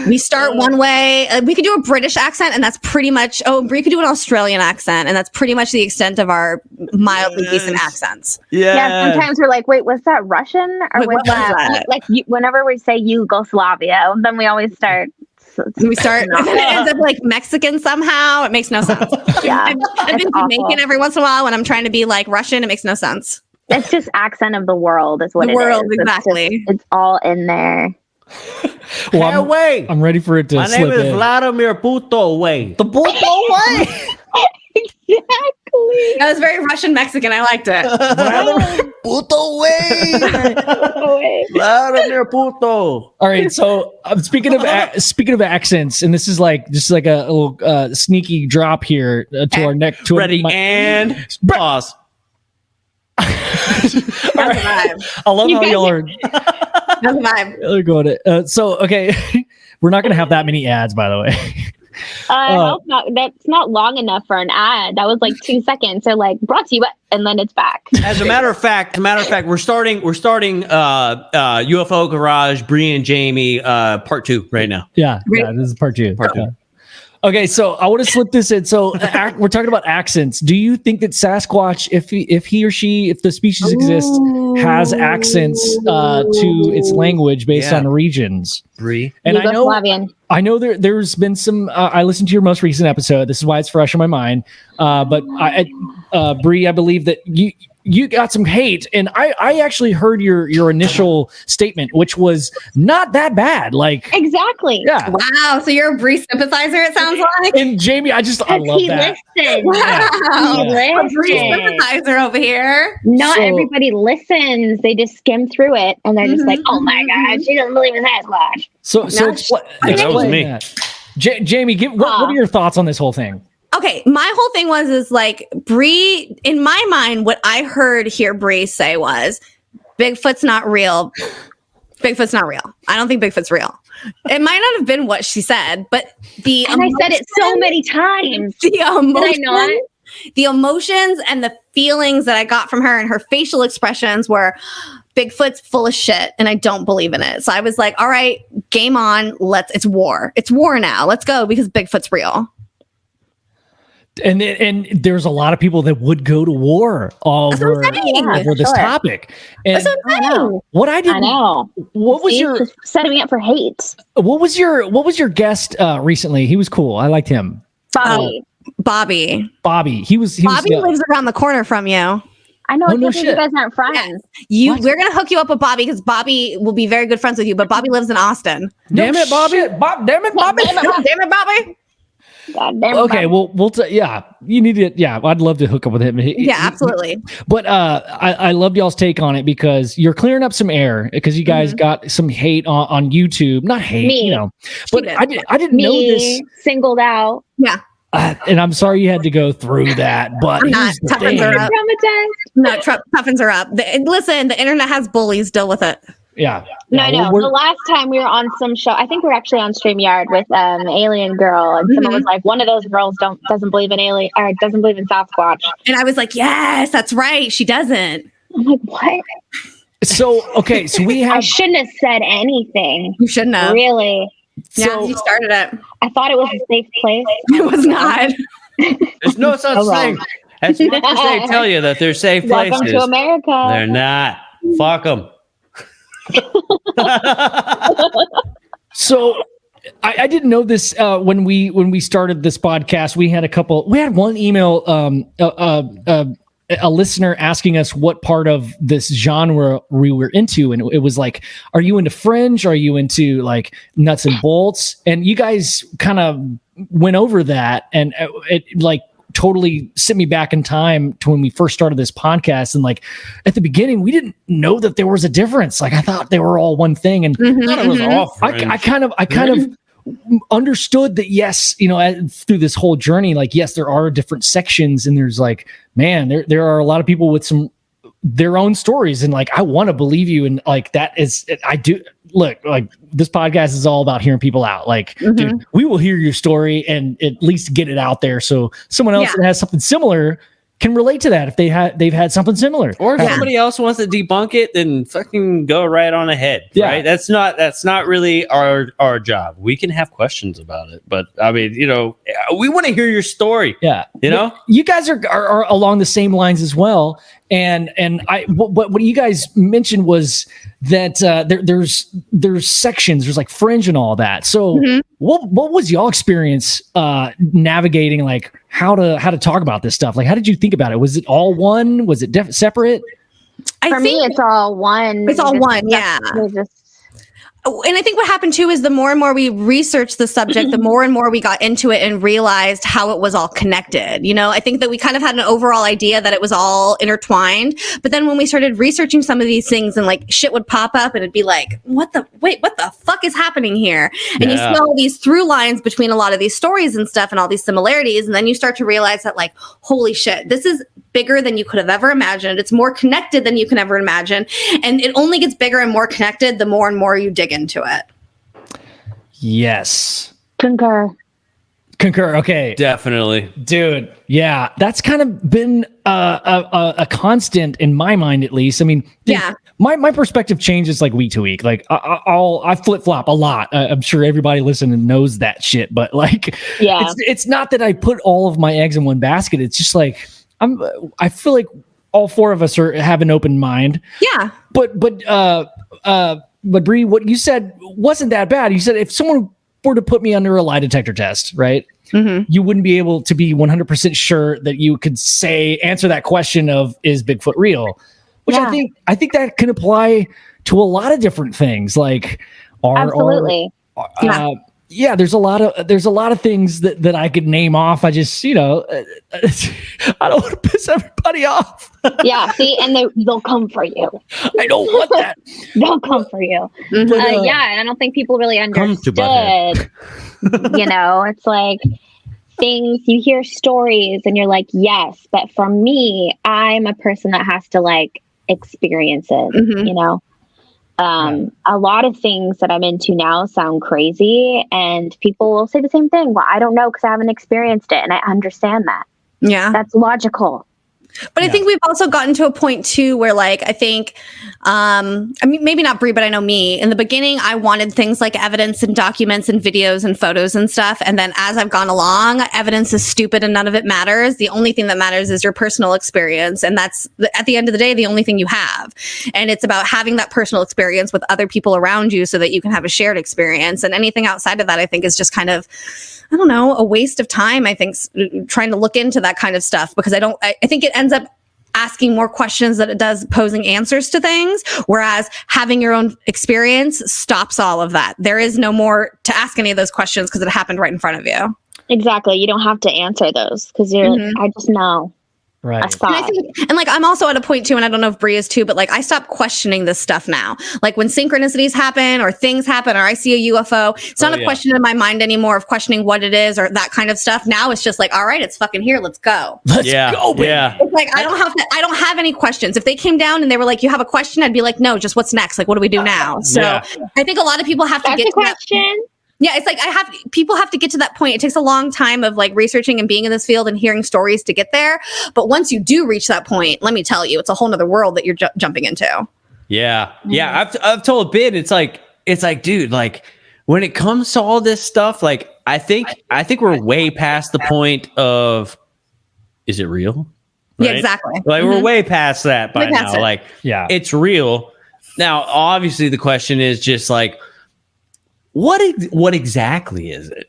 Speaker 4: We start one way. We could do a British accent, and that's pretty much. Oh, Brie could do an Australian accent, and that's pretty much the extent of our mildly decent accents.
Speaker 3: Yeah, sometimes we're like, wait, was that Russian or
Speaker 4: Wait,
Speaker 3: was
Speaker 4: what was that?
Speaker 3: like whenever we say Yugoslavia, then we always start.
Speaker 4: We start, and it ends up like Mexican somehow. It makes no sense.
Speaker 3: Yeah,
Speaker 4: I've been
Speaker 3: it's awful.
Speaker 4: Jamaican every once in a while when I'm trying to be like Russian. It makes no sense.
Speaker 3: It's just accent of the world is what
Speaker 4: The
Speaker 3: it
Speaker 4: world,
Speaker 3: is.
Speaker 4: exactly.
Speaker 3: It's all in there.
Speaker 1: Well,
Speaker 2: Way.
Speaker 1: I'm ready for it to
Speaker 2: My
Speaker 1: slip
Speaker 2: name is
Speaker 1: in.
Speaker 2: Vladimir Puto Way.
Speaker 1: The Puto way.
Speaker 3: Exactly.
Speaker 4: That was very Russian Mexican. I liked it.
Speaker 2: Puto Way. Vladimir Puto.
Speaker 1: All right, so speaking of accents, and this is like just like a little sneaky drop here to our neck. To
Speaker 2: Ready and pause.
Speaker 4: That's a vibe.
Speaker 1: I love how y'all are.
Speaker 4: That's a vibe.
Speaker 1: They're going to, so okay, we're not going to have that many ads, by the way.
Speaker 3: I hope not. That's not long enough for an ad. That was like 2 seconds. So like brought to you, and then it's back.
Speaker 2: As a matter of fact, we're starting UFO Garage, Bri and Jaimie, part 2 right now.
Speaker 1: Yeah, this is part 2.
Speaker 2: Part 2.
Speaker 1: Okay, so I want to slip this in. So we're talking about accents. Do you think that Sasquatch, if he or she, if the species exists, has accents to its language based on regions?
Speaker 2: Bri.
Speaker 1: And
Speaker 3: Yugoslavian.
Speaker 1: I know there's been some. I listened to your most recent episode. This is why it's fresh in my mind. But Bri, I believe that you got some hate, and I actually heard your initial statement, which was not that bad. Like
Speaker 3: Exactly.
Speaker 1: yeah.
Speaker 4: Wow. So you're a Bri sympathizer, it sounds like.
Speaker 1: And Jaimie, I love
Speaker 3: He
Speaker 1: that.
Speaker 3: listened.
Speaker 4: Wow.
Speaker 3: He
Speaker 4: A Bri
Speaker 3: listened.
Speaker 4: sympathizer over here.
Speaker 3: Not
Speaker 1: So-
Speaker 3: everybody listens. They just skim through it and they're just like, oh my God, she doesn't believe in Sasquatch.
Speaker 1: So
Speaker 4: No,
Speaker 1: explain
Speaker 2: that was me.
Speaker 1: that. Jaimie, what are your thoughts on this whole thing?
Speaker 4: Okay, my whole thing was like Bri, in my mind, what I heard Bri say was Bigfoot's not real. Bigfoot's not real. I don't think Bigfoot's real. It might not have been what she said, but
Speaker 3: And I said it so many times.
Speaker 4: The emotions and the feelings that I got from her and her facial expressions were Bigfoot's full of shit and I don't believe in it. So I was like, all right, game on. It's war. It's war now. Let's go because Bigfoot's real.
Speaker 1: And there's a lot of people that would go to war over this topic. And
Speaker 4: That's what I'm saying.
Speaker 1: what I didn't
Speaker 3: know.
Speaker 1: What was
Speaker 3: He's
Speaker 1: your
Speaker 3: just setting me up for hate?
Speaker 1: what was your guest recently? He was cool. I liked him.
Speaker 3: Bobby.
Speaker 4: Bobby.
Speaker 1: He was
Speaker 4: Bobby lives around the corner from you.
Speaker 3: I know.
Speaker 1: Oh,
Speaker 3: I
Speaker 1: no
Speaker 3: can't believe you
Speaker 1: shit.
Speaker 3: guys aren't friends.
Speaker 4: We're gonna hook you up with Bobby because Bobby will be very good friends with you. But Bobby lives in Austin.
Speaker 1: Damn it, Bobby. Damn it, Bobby.
Speaker 3: Damn it,
Speaker 4: Bobby.
Speaker 3: God damn it,
Speaker 1: Okay,
Speaker 3: Bobby.
Speaker 1: well, you need to, I'd love to hook up with him.
Speaker 4: Yeah, absolutely.
Speaker 1: But I loved y'all's take on it because you're clearing up some air because you guys got some hate on YouTube. Not hate,
Speaker 3: Me.
Speaker 1: But
Speaker 4: did.
Speaker 1: I didn't know this.
Speaker 3: Me singled out.
Speaker 4: Yeah.
Speaker 1: And I'm sorry you had to go through that, but
Speaker 4: I'm not.
Speaker 1: here's the
Speaker 4: Tuffins
Speaker 1: thing.
Speaker 4: are up.
Speaker 3: Traumatized.
Speaker 4: No, Tuffins are up. Listen, the internet has bullies. Deal with it.
Speaker 1: Yeah.
Speaker 3: No. The last time we were on some show, I think we were actually on StreamYard with Alien Girl, and someone was like, "One of those girls doesn't believe in alien or doesn't believe in Sasquatch."
Speaker 4: And I was like, yes, that's right. She doesn't.
Speaker 3: I'm like, what?
Speaker 1: So we
Speaker 3: I
Speaker 1: have.
Speaker 3: shouldn't have said anything.
Speaker 4: You shouldn't have.
Speaker 3: Really,
Speaker 4: Yeah, you started it.
Speaker 3: I thought it was a safe place.
Speaker 4: It was not.
Speaker 2: There's no such thing. As much as they tell you that they're safe
Speaker 3: Welcome
Speaker 2: places,
Speaker 3: to America.
Speaker 2: they're not. Fuck them.
Speaker 1: So I didn't know this when we started this podcast. We had one email, a listener asking us what part of this genre we were into, and it was like, are you into fringe? Are you into like nuts and bolts? And you guys kind of went over that, and it like totally sent me back in time to when we first started this podcast. And like at the beginning, we didn't know that there was a difference. Like I thought they were all one thing, and
Speaker 2: I thought it was all fringe.
Speaker 1: I kind of understood that, yes, through this whole journey, like, yes, there are different sections, and there's like, man, there are a lot of people with their own stories, and like I want to believe you, and like that is, I do look like this podcast is all about hearing people out. Like, dude, we will hear your story and at least get it out there so someone else that has something similar can relate to that if they've had something similar.
Speaker 2: Or if somebody else wants to debunk it, then fucking go right on ahead.
Speaker 1: Yeah.
Speaker 2: Right? That's not really our job. We can have questions about it, but I mean, we want to hear your story.
Speaker 1: Yeah. You guys are along the same lines as well. And what you guys mentioned was that there's sections, there's like fringe and all that. So what was y'all experience navigating like how to talk about this stuff? Like, how did you think about it? Was it all one? Was it separate?
Speaker 3: For me, it's all one.
Speaker 4: It's all one, yeah. And I think what happened too is the more and more we researched the subject, the more and more we got into it and realized how it was all connected. I think that we kind of had an overall idea that it was all intertwined. But then when we started researching some of these things and like shit would pop up and it'd be like, what the fuck is happening here? And you see all these through lines between a lot of these stories and stuff and all these similarities. And then you start to realize that like, holy shit, this is bigger than you could have ever imagined. It's more connected than you can ever imagine. And it only gets bigger and more connected the more and more you dig into it.
Speaker 1: Yes.
Speaker 3: Concur.
Speaker 1: Concur. Okay.
Speaker 2: Definitely.
Speaker 1: Dude, yeah, that's kind of been a constant in my mind, at least. I mean,
Speaker 4: Yeah.
Speaker 1: my perspective changes like week to week. Like I flip flop a lot. I'm sure everybody listening knows that shit. But like,
Speaker 3: Yeah.
Speaker 1: it's not that I put all of my eggs in one basket. It's just like I feel like all four of us have an open mind.
Speaker 4: Yeah.
Speaker 1: But Bri, what you said wasn't that bad. You said if someone were to put me under a lie detector test, right?
Speaker 4: Mm-hmm.
Speaker 1: You wouldn't be able to be 100% sure that you could answer that question of is Bigfoot real? Which
Speaker 3: Yeah.
Speaker 1: I think that can apply to a lot of different things. Like
Speaker 3: Absolutely.
Speaker 1: yeah, there's a lot of things that I could name off. I just, I don't want to piss everybody off.
Speaker 3: Yeah. See, and they'll come for you.
Speaker 1: I don't want that.
Speaker 3: They'll come for you.
Speaker 4: Mm-hmm.
Speaker 3: Yeah, and I don't think people really
Speaker 2: Come to
Speaker 3: understood. It's like things you hear stories and you're like, yes, but for me, I'm a person that has to like experience it.
Speaker 4: Mhm.
Speaker 3: A lot of things that I'm into now sound crazy, and people will say the same thing. Well, I don't know because I haven't experienced it, and I understand that.
Speaker 4: Yeah.
Speaker 3: That's logical.
Speaker 4: But I think we've also gotten to a point too where like, I think, I mean, maybe not Bri, but I know me in the beginning, I wanted things like evidence and documents and videos and photos and stuff. And then as I've gone along, evidence is stupid and none of it matters. The only thing that matters is your personal experience. And that's at the end of the day, the only thing you have. And it's about having that personal experience with other people around you so that you can have a shared experience. And anything outside of that, I think is just kind of, I don't know, a waste of time, I think, trying to look into that kind of stuff, because I think it ends up asking more questions than it does posing answers to things, whereas having your own experience stops all of that. There is no more to ask any of those questions because it happened right in front of you.
Speaker 3: Exactly. You don't have to answer those because you're like, I just know.
Speaker 1: Right.
Speaker 3: I saw it.
Speaker 4: And like, I'm also at a point too, and I don't know if Bri is too, but like, I stop questioning this stuff now. Like when synchronicities happen or things happen or I see a UFO, it's not a question in my mind anymore of questioning what it is or that kind of stuff. Now it's just like, all right, it's fucking here. Let's go.
Speaker 1: Let's go, baby.
Speaker 2: Yeah.
Speaker 4: It's like, I don't have any questions. If they came down and they were like, you have a question, I'd be like, no, just what's next? Like, what do we do now? So I think a lot of people have to
Speaker 3: That's
Speaker 4: get
Speaker 3: a
Speaker 4: to that.
Speaker 3: question.
Speaker 4: Yeah, it's like people have to get to that point. It takes a long time of like researching and being in this field and hearing stories to get there. But once you do reach that point, let me tell you, it's a whole nother world that you're jumping into.
Speaker 2: Yeah. Yeah. I've told Ben, it's like, dude, like when it comes to all this stuff, like I think we're way past the point of, is it real?
Speaker 4: Yeah,
Speaker 2: Right?
Speaker 4: exactly.
Speaker 2: Like we're way past that by
Speaker 4: Way past
Speaker 2: now.
Speaker 4: it.
Speaker 2: Like,
Speaker 1: Yeah.
Speaker 2: it's real. Now, obviously the question is just like, what exactly is it?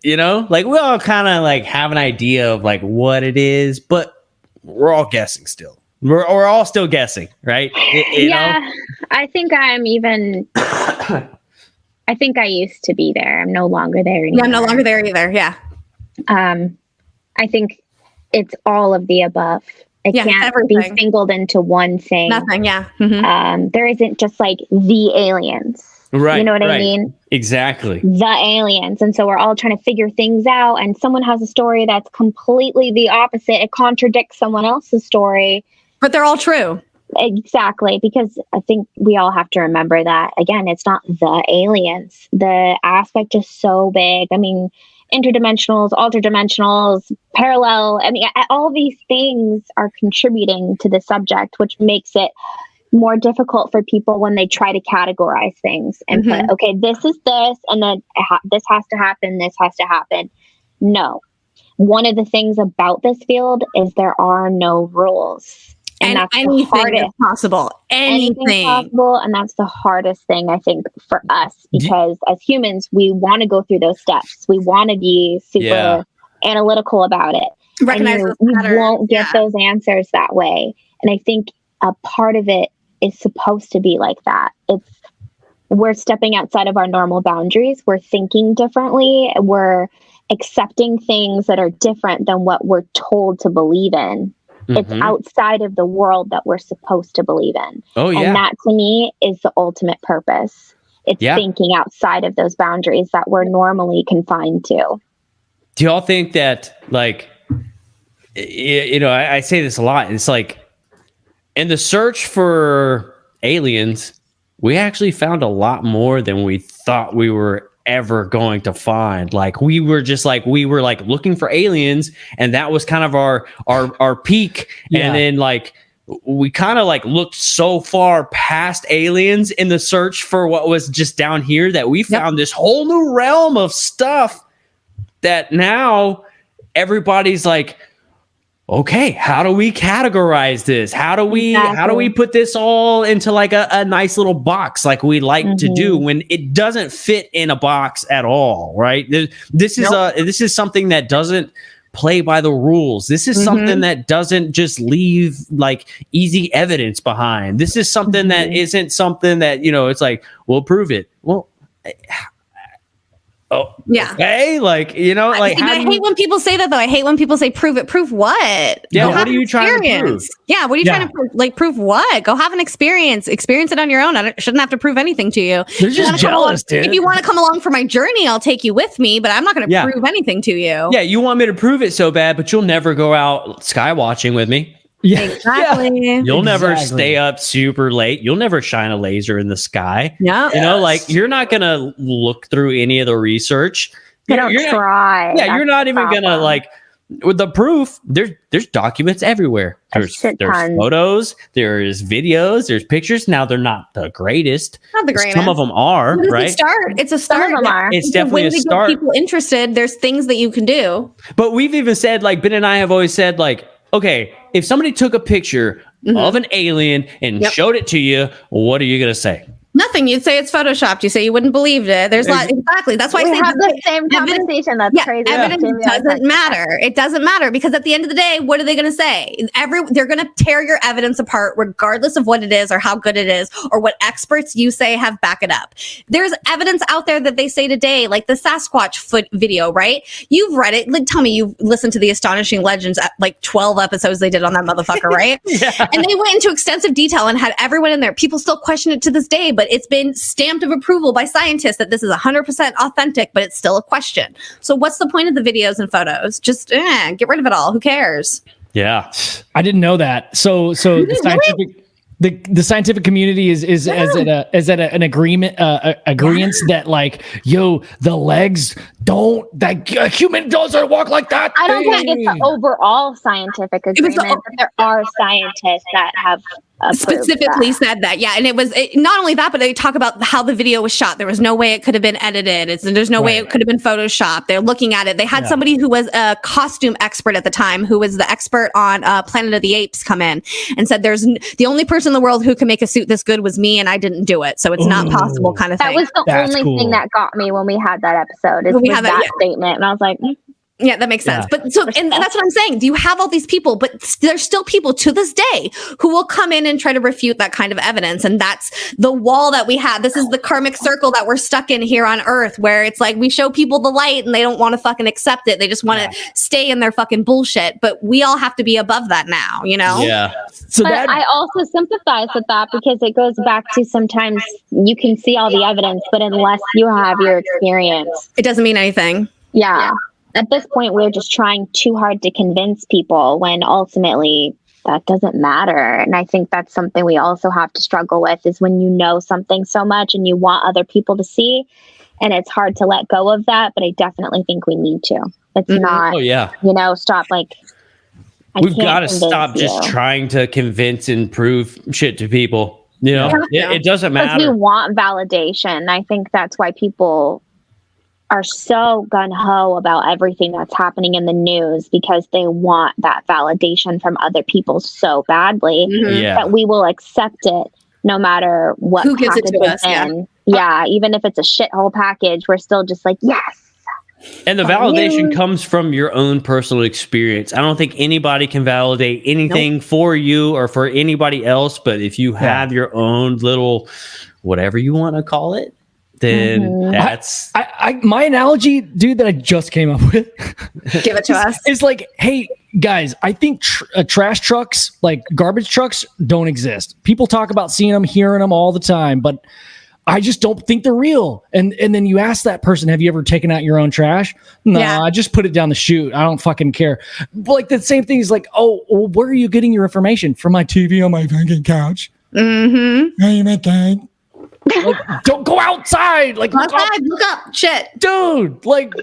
Speaker 2: Like we all kind of like have an idea of like what it is, but we're all guessing still. We're all still guessing, right? You know?
Speaker 3: I think I'm even. I think I used to be there. I'm no longer there anymore.
Speaker 4: Yeah, I'm no longer there either. Yeah.
Speaker 3: I think it's all of the above. It can't
Speaker 4: everything.
Speaker 3: be singled into one thing.
Speaker 4: Nothing. Yeah. Mhm.
Speaker 3: There isn't just like the aliens.
Speaker 2: Right.
Speaker 3: You know what I
Speaker 2: right.
Speaker 3: mean?
Speaker 2: Exactly.
Speaker 3: The aliens. And so we're all trying to figure things out. And someone has a story that's completely the opposite. It contradicts someone else's story.
Speaker 4: But they're all true.
Speaker 3: Exactly. Because I think we all have to remember that, again, it's not the aliens. The aspect is so big. I mean, interdimensionals, alterdimensionals, parallel. I mean, all these things are contributing to the subject, which makes it more difficult for people when they try to categorize things and put, okay, this is this, and then this has to happen, this has to happen. No. One of the things about this field is there are no rules. And that's
Speaker 4: anything
Speaker 3: the hardest.
Speaker 4: is possible. Anything.
Speaker 3: Possible. And that's the hardest thing, I think, for us, because as humans, we want to go through those steps. We want to be super analytical about it.
Speaker 4: Recognize
Speaker 3: and you won't get those answers that way. And I think a part of it is supposed to be like that. We're stepping outside of our normal boundaries. We're thinking differently. We're accepting things that are different than what we're told to believe in. It's outside of the world that we're supposed to believe in.
Speaker 2: Oh, yeah.
Speaker 3: And that to me is the ultimate purpose. It's thinking outside of those boundaries that we're normally confined to.
Speaker 2: Do y'all think that, like, I say this a lot. It's like, in the search for aliens, we actually found a lot more than we thought we were ever going to find. Like we were like looking for aliens, and that was kind of our peak.
Speaker 1: Yeah.
Speaker 2: And then like we kind of like looked so far past aliens in the search for what was just down here that we found this whole new realm of stuff that now everybody's like, okay, how do we categorize this? How do we put this all into like a nice little box like we like to do when it doesn't fit in a box at all, right? This is something that doesn't play by the rules. This is something that doesn't just leave like easy evidence behind. This is something that isn't something that, it's like, we'll prove it. Well, oh yeah, okay, like like
Speaker 4: I hate when people say that though. I hate when people say prove it. Prove what?
Speaker 2: Yeah, what are you trying to prove?
Speaker 4: Yeah, what are you trying to prove? Like prove what? Go have an experience it on your own. I shouldn't have to prove anything to you.
Speaker 1: They're just jealous, dude.
Speaker 4: If you want to come along for my journey, I'll take you with me, but I'm not going to prove anything to you.
Speaker 2: Yeah, you want me to prove it so bad, but you'll never go out sky watching with me.
Speaker 1: Yeah,
Speaker 4: exactly.
Speaker 2: You'll never stay up super late. You'll never shine a laser in the sky.
Speaker 4: Yeah,
Speaker 2: like you're not gonna look through any of the research.
Speaker 3: You're try.
Speaker 2: Yeah, you're not even gonna like with the proof. There's documents everywhere. There's photos. There's videos. There's pictures. Now they're not the greatest.
Speaker 4: Not the greatest.
Speaker 2: Some of them are, right?
Speaker 4: It's a start.
Speaker 3: Some of them are.
Speaker 2: It's definitely a start.
Speaker 4: People interested. There's things that you can do.
Speaker 2: But we've even said, like Ben and I have always said, like, okay, if somebody took a picture of an alien and showed it to you, what are you going to say?
Speaker 4: Nothing. You'd say it's photoshopped. You say you wouldn't believe it. There's exactly. That's why
Speaker 3: we
Speaker 4: I say
Speaker 3: have the same conversation. That's crazy.
Speaker 4: Evidence doesn't matter. It doesn't matter because at the end of the day, what are they going to say? They're going to tear your evidence apart, regardless of what it is or how good it is or what experts you say have back it up. There's evidence out there that they say today, like the Sasquatch video, right? You've read it. Like, tell me you've listened to the Astonishing Legends, like 12 episodes they did on that motherfucker, right? And they went into extensive detail and had everyone in there. People still question it to this day, but it's been stamped of approval by scientists that this is 100% authentic, but it's still a question. So what's the point of the videos and photos? Just get rid of it all. Who cares?
Speaker 2: Yeah.
Speaker 1: I didn't know that. So the scientific the scientific community is at an agreement that like, yo, the legs don't, that human doesn't walk like that.
Speaker 3: I don't think it's the overall scientific agreement, but there are scientists that have
Speaker 4: specifically said that. Yeah. And not only that, but they talk about how the video was shot. There was no way it could have been edited. There's no way it could have been photoshopped. They're looking at it. They had somebody who was a costume expert at the time, who was the expert on Planet of the Apes, come in and said, the only person in the world who can make a suit this good was me, and I didn't do it. So it's not possible, kind of thing.
Speaker 3: That was the only thing that got me when we had that episode. We had that statement. And I was like,
Speaker 4: yeah, that makes sense. But and that's what I'm saying. You have all these people, but there's still people to this day who will come in and try to refute that kind of evidence. And that's the wall that we have. This is the karmic circle that we're stuck in here on Earth, where it's like we show people the light and they don't want to fucking accept it. They just want to stay in their fucking bullshit. But we all have to be above that now,
Speaker 2: Yeah.
Speaker 3: So I also sympathize with that because it goes back to sometimes you can see all the evidence, but unless you have your experience,
Speaker 4: it doesn't mean anything.
Speaker 3: Yeah. At this point, we're just trying too hard to convince people when ultimately that doesn't matter. And I think that's something we also have to struggle with, is when you know something so much and you want other people to see, and it's hard to let go of that. But I definitely think we need to. It's not, stop like,
Speaker 2: we've got to stop just trying to convince and prove shit to people. It doesn't matter.
Speaker 3: Because we want validation. I think that's why people are so gung-ho about everything that's happening in the news, because they want that validation from other people so badly that we will accept it no matter what
Speaker 4: who gives it to us.
Speaker 3: Even if it's a shithole package, we're still just like, yes.
Speaker 2: And the validation comes from your own personal experience. I don't think anybody can validate anything for you or for anybody else, but if you have your own little whatever you want to call it, then that's
Speaker 1: my analogy, dude, that I just came up with.
Speaker 4: Give it to us.
Speaker 1: It's like, hey guys, I think trash trucks, like garbage trucks, don't exist. People talk about seeing them, hearing them all the time, but I just don't think they're real. And then you ask that person, have you ever taken out your own trash? No, I just put it down the chute. I don't fucking care. But like the same thing is like, oh, well, where are you getting your information? From my TV on my fucking couch.
Speaker 4: Mm-hmm.
Speaker 1: How you make that? Like, don't go outside. Like, look up,
Speaker 4: Look up. Shit.
Speaker 1: dude. Like,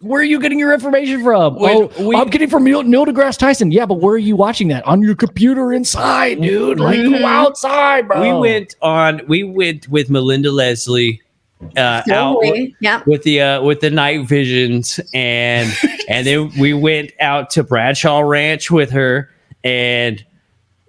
Speaker 1: where are you getting your information from?
Speaker 2: Wait,
Speaker 1: I'm getting from Neil deGrasse Tyson. Yeah, but where are you watching that? On your computer inside, dude. Like, go outside, bro.
Speaker 2: We went with Melinda Leslie out
Speaker 4: Yep.
Speaker 2: with the night visions, and then we went out to Bradshaw Ranch with her, and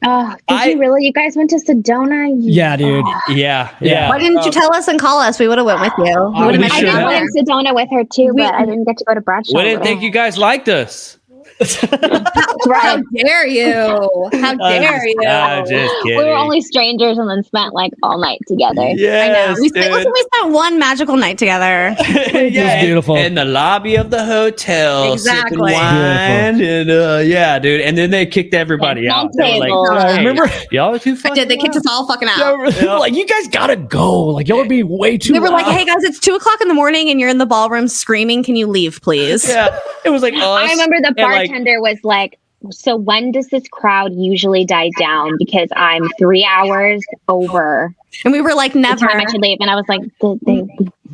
Speaker 3: Oh, did you really? You guys went to Sedona?
Speaker 1: Yeah, dude.
Speaker 2: yeah.
Speaker 4: Why didn't you tell us and call us? We would have went with you. We would have
Speaker 2: we
Speaker 4: met
Speaker 3: I
Speaker 4: you
Speaker 3: did
Speaker 2: should
Speaker 3: go
Speaker 4: there.
Speaker 3: to Sedona with her too, but I didn't get to go to Bradshaw.
Speaker 2: We didn't think you guys liked us.
Speaker 4: How dare you? How dare you?
Speaker 2: I'm just
Speaker 3: We
Speaker 2: kidding.
Speaker 3: were only strangers and then spent like all night together.
Speaker 4: I know.
Speaker 2: Yes,
Speaker 4: We spent one magical night together.
Speaker 2: yeah,
Speaker 1: beautiful.
Speaker 2: in the lobby of the hotel, sipping
Speaker 4: Exactly.
Speaker 2: wine, and yeah, dude. And then they kicked everybody
Speaker 3: Like,
Speaker 2: out.
Speaker 3: no
Speaker 2: They were
Speaker 3: table.
Speaker 2: like,
Speaker 1: I
Speaker 2: "Hey,
Speaker 1: remember.
Speaker 2: y'all are too
Speaker 4: I
Speaker 2: fucking
Speaker 4: did. They kicked us all fucking out.
Speaker 1: Like, you guys gotta go. Like, y'all are being way too.
Speaker 4: They were like,
Speaker 1: loud.
Speaker 4: "Hey guys, it's 2:00 in the morning, and you're in the ballroom screaming. Can you leave, please?"
Speaker 2: Yeah, it was like us.
Speaker 3: I remember the
Speaker 2: and, like,
Speaker 3: bartender was like, "So when does this crowd usually die down? Because I'm 3 hours over
Speaker 4: And we were like,
Speaker 3: the
Speaker 4: "Never."
Speaker 3: time I should leave." And I was like,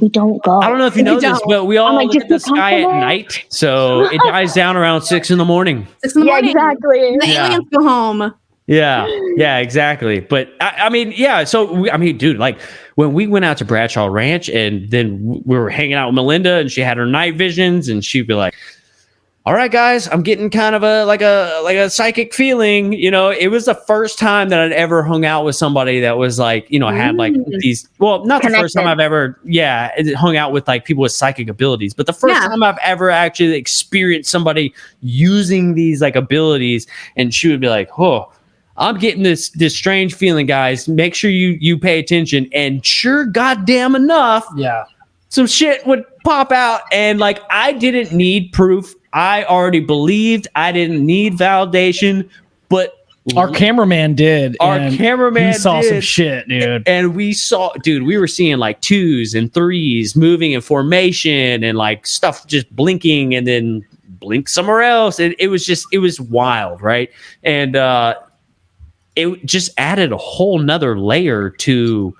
Speaker 3: "We don't go."
Speaker 2: I don't know if you know this, but we all
Speaker 3: I'm like,
Speaker 2: look at the
Speaker 3: just be
Speaker 2: sky at
Speaker 3: comfortable.
Speaker 2: night, so it dies down around 6 in the morning.
Speaker 4: 6 in the morning.
Speaker 3: exactly.
Speaker 4: The
Speaker 2: Yeah.
Speaker 4: aliens go home.
Speaker 2: Yeah, exactly. But I mean, yeah. So dude, like when we went out to Bradshaw Ranch, and then we were hanging out with Melinda, and she had her night visions, and she'd be like, "All right, guys, I'm getting kind of a psychic feeling." You know, it was the first time that I'd ever hung out with somebody that was like, you know, had like these. Well, not the first time I've ever, hung out with like people with psychic abilities, but the first time I've ever actually experienced somebody using these like abilities. And she would be like, "Oh, I'm getting this strange feeling, guys. Make sure you pay attention." And sure, goddamn enough, some shit would pop out, and like I didn't need proof. I already believed. I didn't need validation, but
Speaker 1: Our cameraman did.
Speaker 2: Our
Speaker 1: and
Speaker 2: cameraman
Speaker 1: he saw some
Speaker 2: did.
Speaker 1: shit, dude.
Speaker 2: and we were seeing like 2s and 3s moving in formation, and like stuff just blinking and then blink somewhere else. And it was wild, right? And it just added a whole nother layer to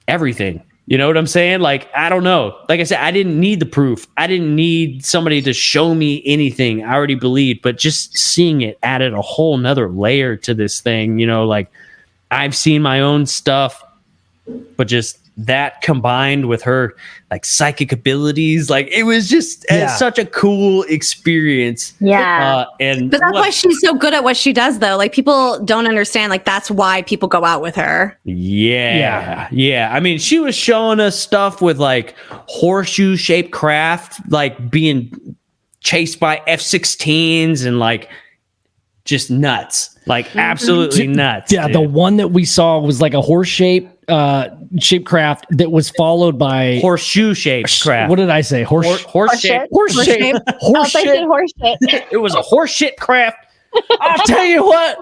Speaker 2: everything. You know what I'm saying? Like, I don't know. Like I said, I didn't need the proof. I didn't need somebody to show me anything. I already believed, but just seeing it added a whole nother layer to this thing. You know, like I've seen my own stuff, but just that combined with her like psychic abilities, like it was just such a cool experience.
Speaker 3: Yeah.
Speaker 2: And
Speaker 4: But that's why she's so good at what she does, though. Like people don't understand. Like that's why people go out with her.
Speaker 2: Yeah. I mean, she was showing us stuff with like horseshoe shaped craft, like being chased by F-16s and like just nuts, like absolutely nuts.
Speaker 1: Yeah,
Speaker 2: dude.
Speaker 1: the one that we saw was like a horse shaped craft that was followed by
Speaker 2: horseshoe shaped craft.
Speaker 1: What did I say? Horse
Speaker 3: shit.
Speaker 1: horse shaped horse
Speaker 3: I said
Speaker 1: shit.
Speaker 3: horse shit.
Speaker 2: It was a horse shit craft.
Speaker 1: I'll tell you what.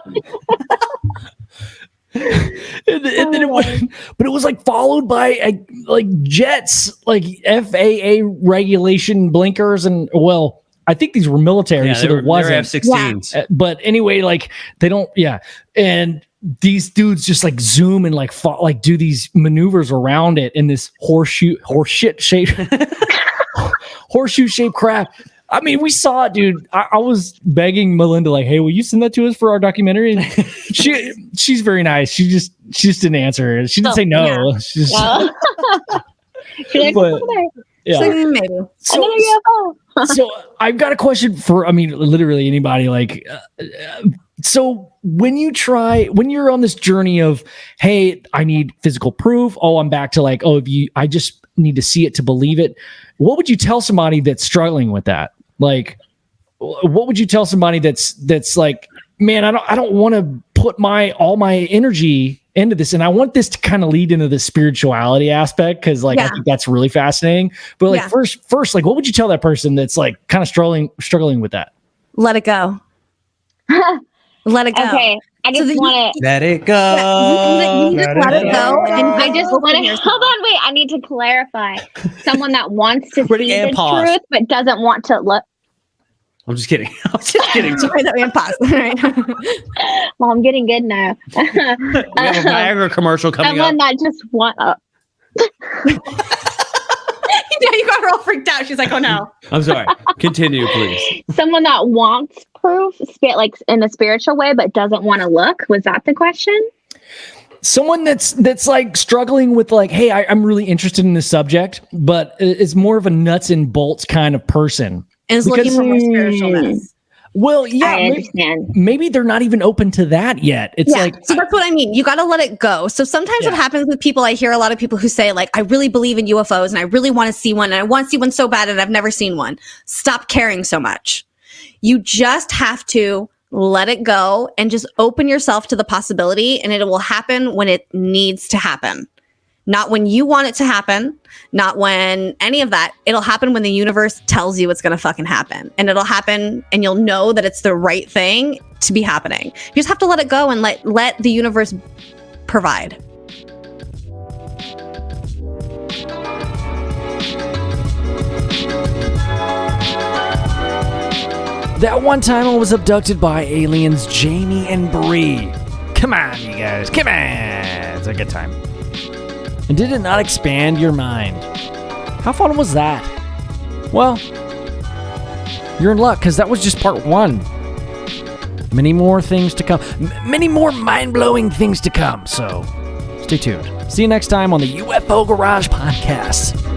Speaker 1: and then it went, but it was like followed by like jets, like FAA regulation blinkers, and well, I think these were military, so there wasn't
Speaker 2: F-16s.
Speaker 1: But anyway, like they don't, and these dudes just like zoom and like do these maneuvers around it in this horseshoe shaped craft. I mean, we saw it, dude. I was begging Melinda, like, "Hey, will you send that to us for our documentary?" And she's very nice. She just didn't answer. She didn't say no.
Speaker 3: Yeah.
Speaker 1: She's just,
Speaker 3: She's like,
Speaker 1: But-
Speaker 3: "Okay."
Speaker 1: yeah.
Speaker 4: Maybe.
Speaker 1: So,
Speaker 3: Another UFO.
Speaker 1: so I've got a question for, I mean, literally anybody. Like, so when you're on this journey of, hey, I need physical proof. Oh, I'm back to like, I just need to see it to believe it. What would you tell somebody that's struggling with that? Like, what would you tell somebody that's like, man, I don't want to put all my energy into this, and I want this to kind of lead into the spirituality aspect, because like I think that's really fascinating. But like first, like what would you tell that person that's like kind of struggling with that?
Speaker 4: Let it go. Let it go.
Speaker 3: Okay. I just want to.
Speaker 2: Let it go.
Speaker 4: You just let it go. And
Speaker 3: I just want to. Hold on, wait. I need to clarify. Someone that wants to
Speaker 2: Ready
Speaker 3: see
Speaker 2: and
Speaker 3: the
Speaker 2: pause.
Speaker 3: truth but doesn't want to look.
Speaker 2: I'm just kidding. I'm just kidding.
Speaker 4: Sorry that we had pause. All right.
Speaker 3: Well, I'm getting good now.
Speaker 2: We have a Viagra commercial coming
Speaker 3: Someone
Speaker 2: up.
Speaker 3: that just want
Speaker 4: You got her all freaked out. She's like, oh no.
Speaker 2: I'm sorry. Continue, please.
Speaker 3: someone that wants proof, like in a spiritual way, but doesn't want to look. Was that the question?
Speaker 1: Someone that's like struggling with like, hey, I'm really interested in this subject, but is more of a nuts and bolts kind of person.
Speaker 4: Is
Speaker 1: Because-
Speaker 4: looking for more spiritualness.
Speaker 1: Well, yeah,
Speaker 3: I
Speaker 1: maybe,
Speaker 3: understand.
Speaker 1: maybe they're not even open to that yet. It's like,
Speaker 4: so that's what I mean. You got to let it go. So sometimes what happens with people, I hear a lot of people who say like, I really believe in UFOs and I really want to see one and I want to see one so bad and I've never seen one. Stop caring so much. You just have to let it go and just open yourself to the possibility, and it will happen when it needs to happen. Not when you want it to happen, not when any of that. It'll happen when the universe tells you it's going to fucking happen. And it'll happen and you'll know that it's the right thing to be happening. You just have to let it go and let the universe provide.
Speaker 1: that one time I was abducted by aliens, Jaimie and Bri. Come on, you guys. Come on. It's a good time. And did it not expand your mind? How fun was that? Well, you're in luck because that was just part one. Many more things to come. Many more mind-blowing things to come. So stay tuned. See you next time on the UFO Garage podcast.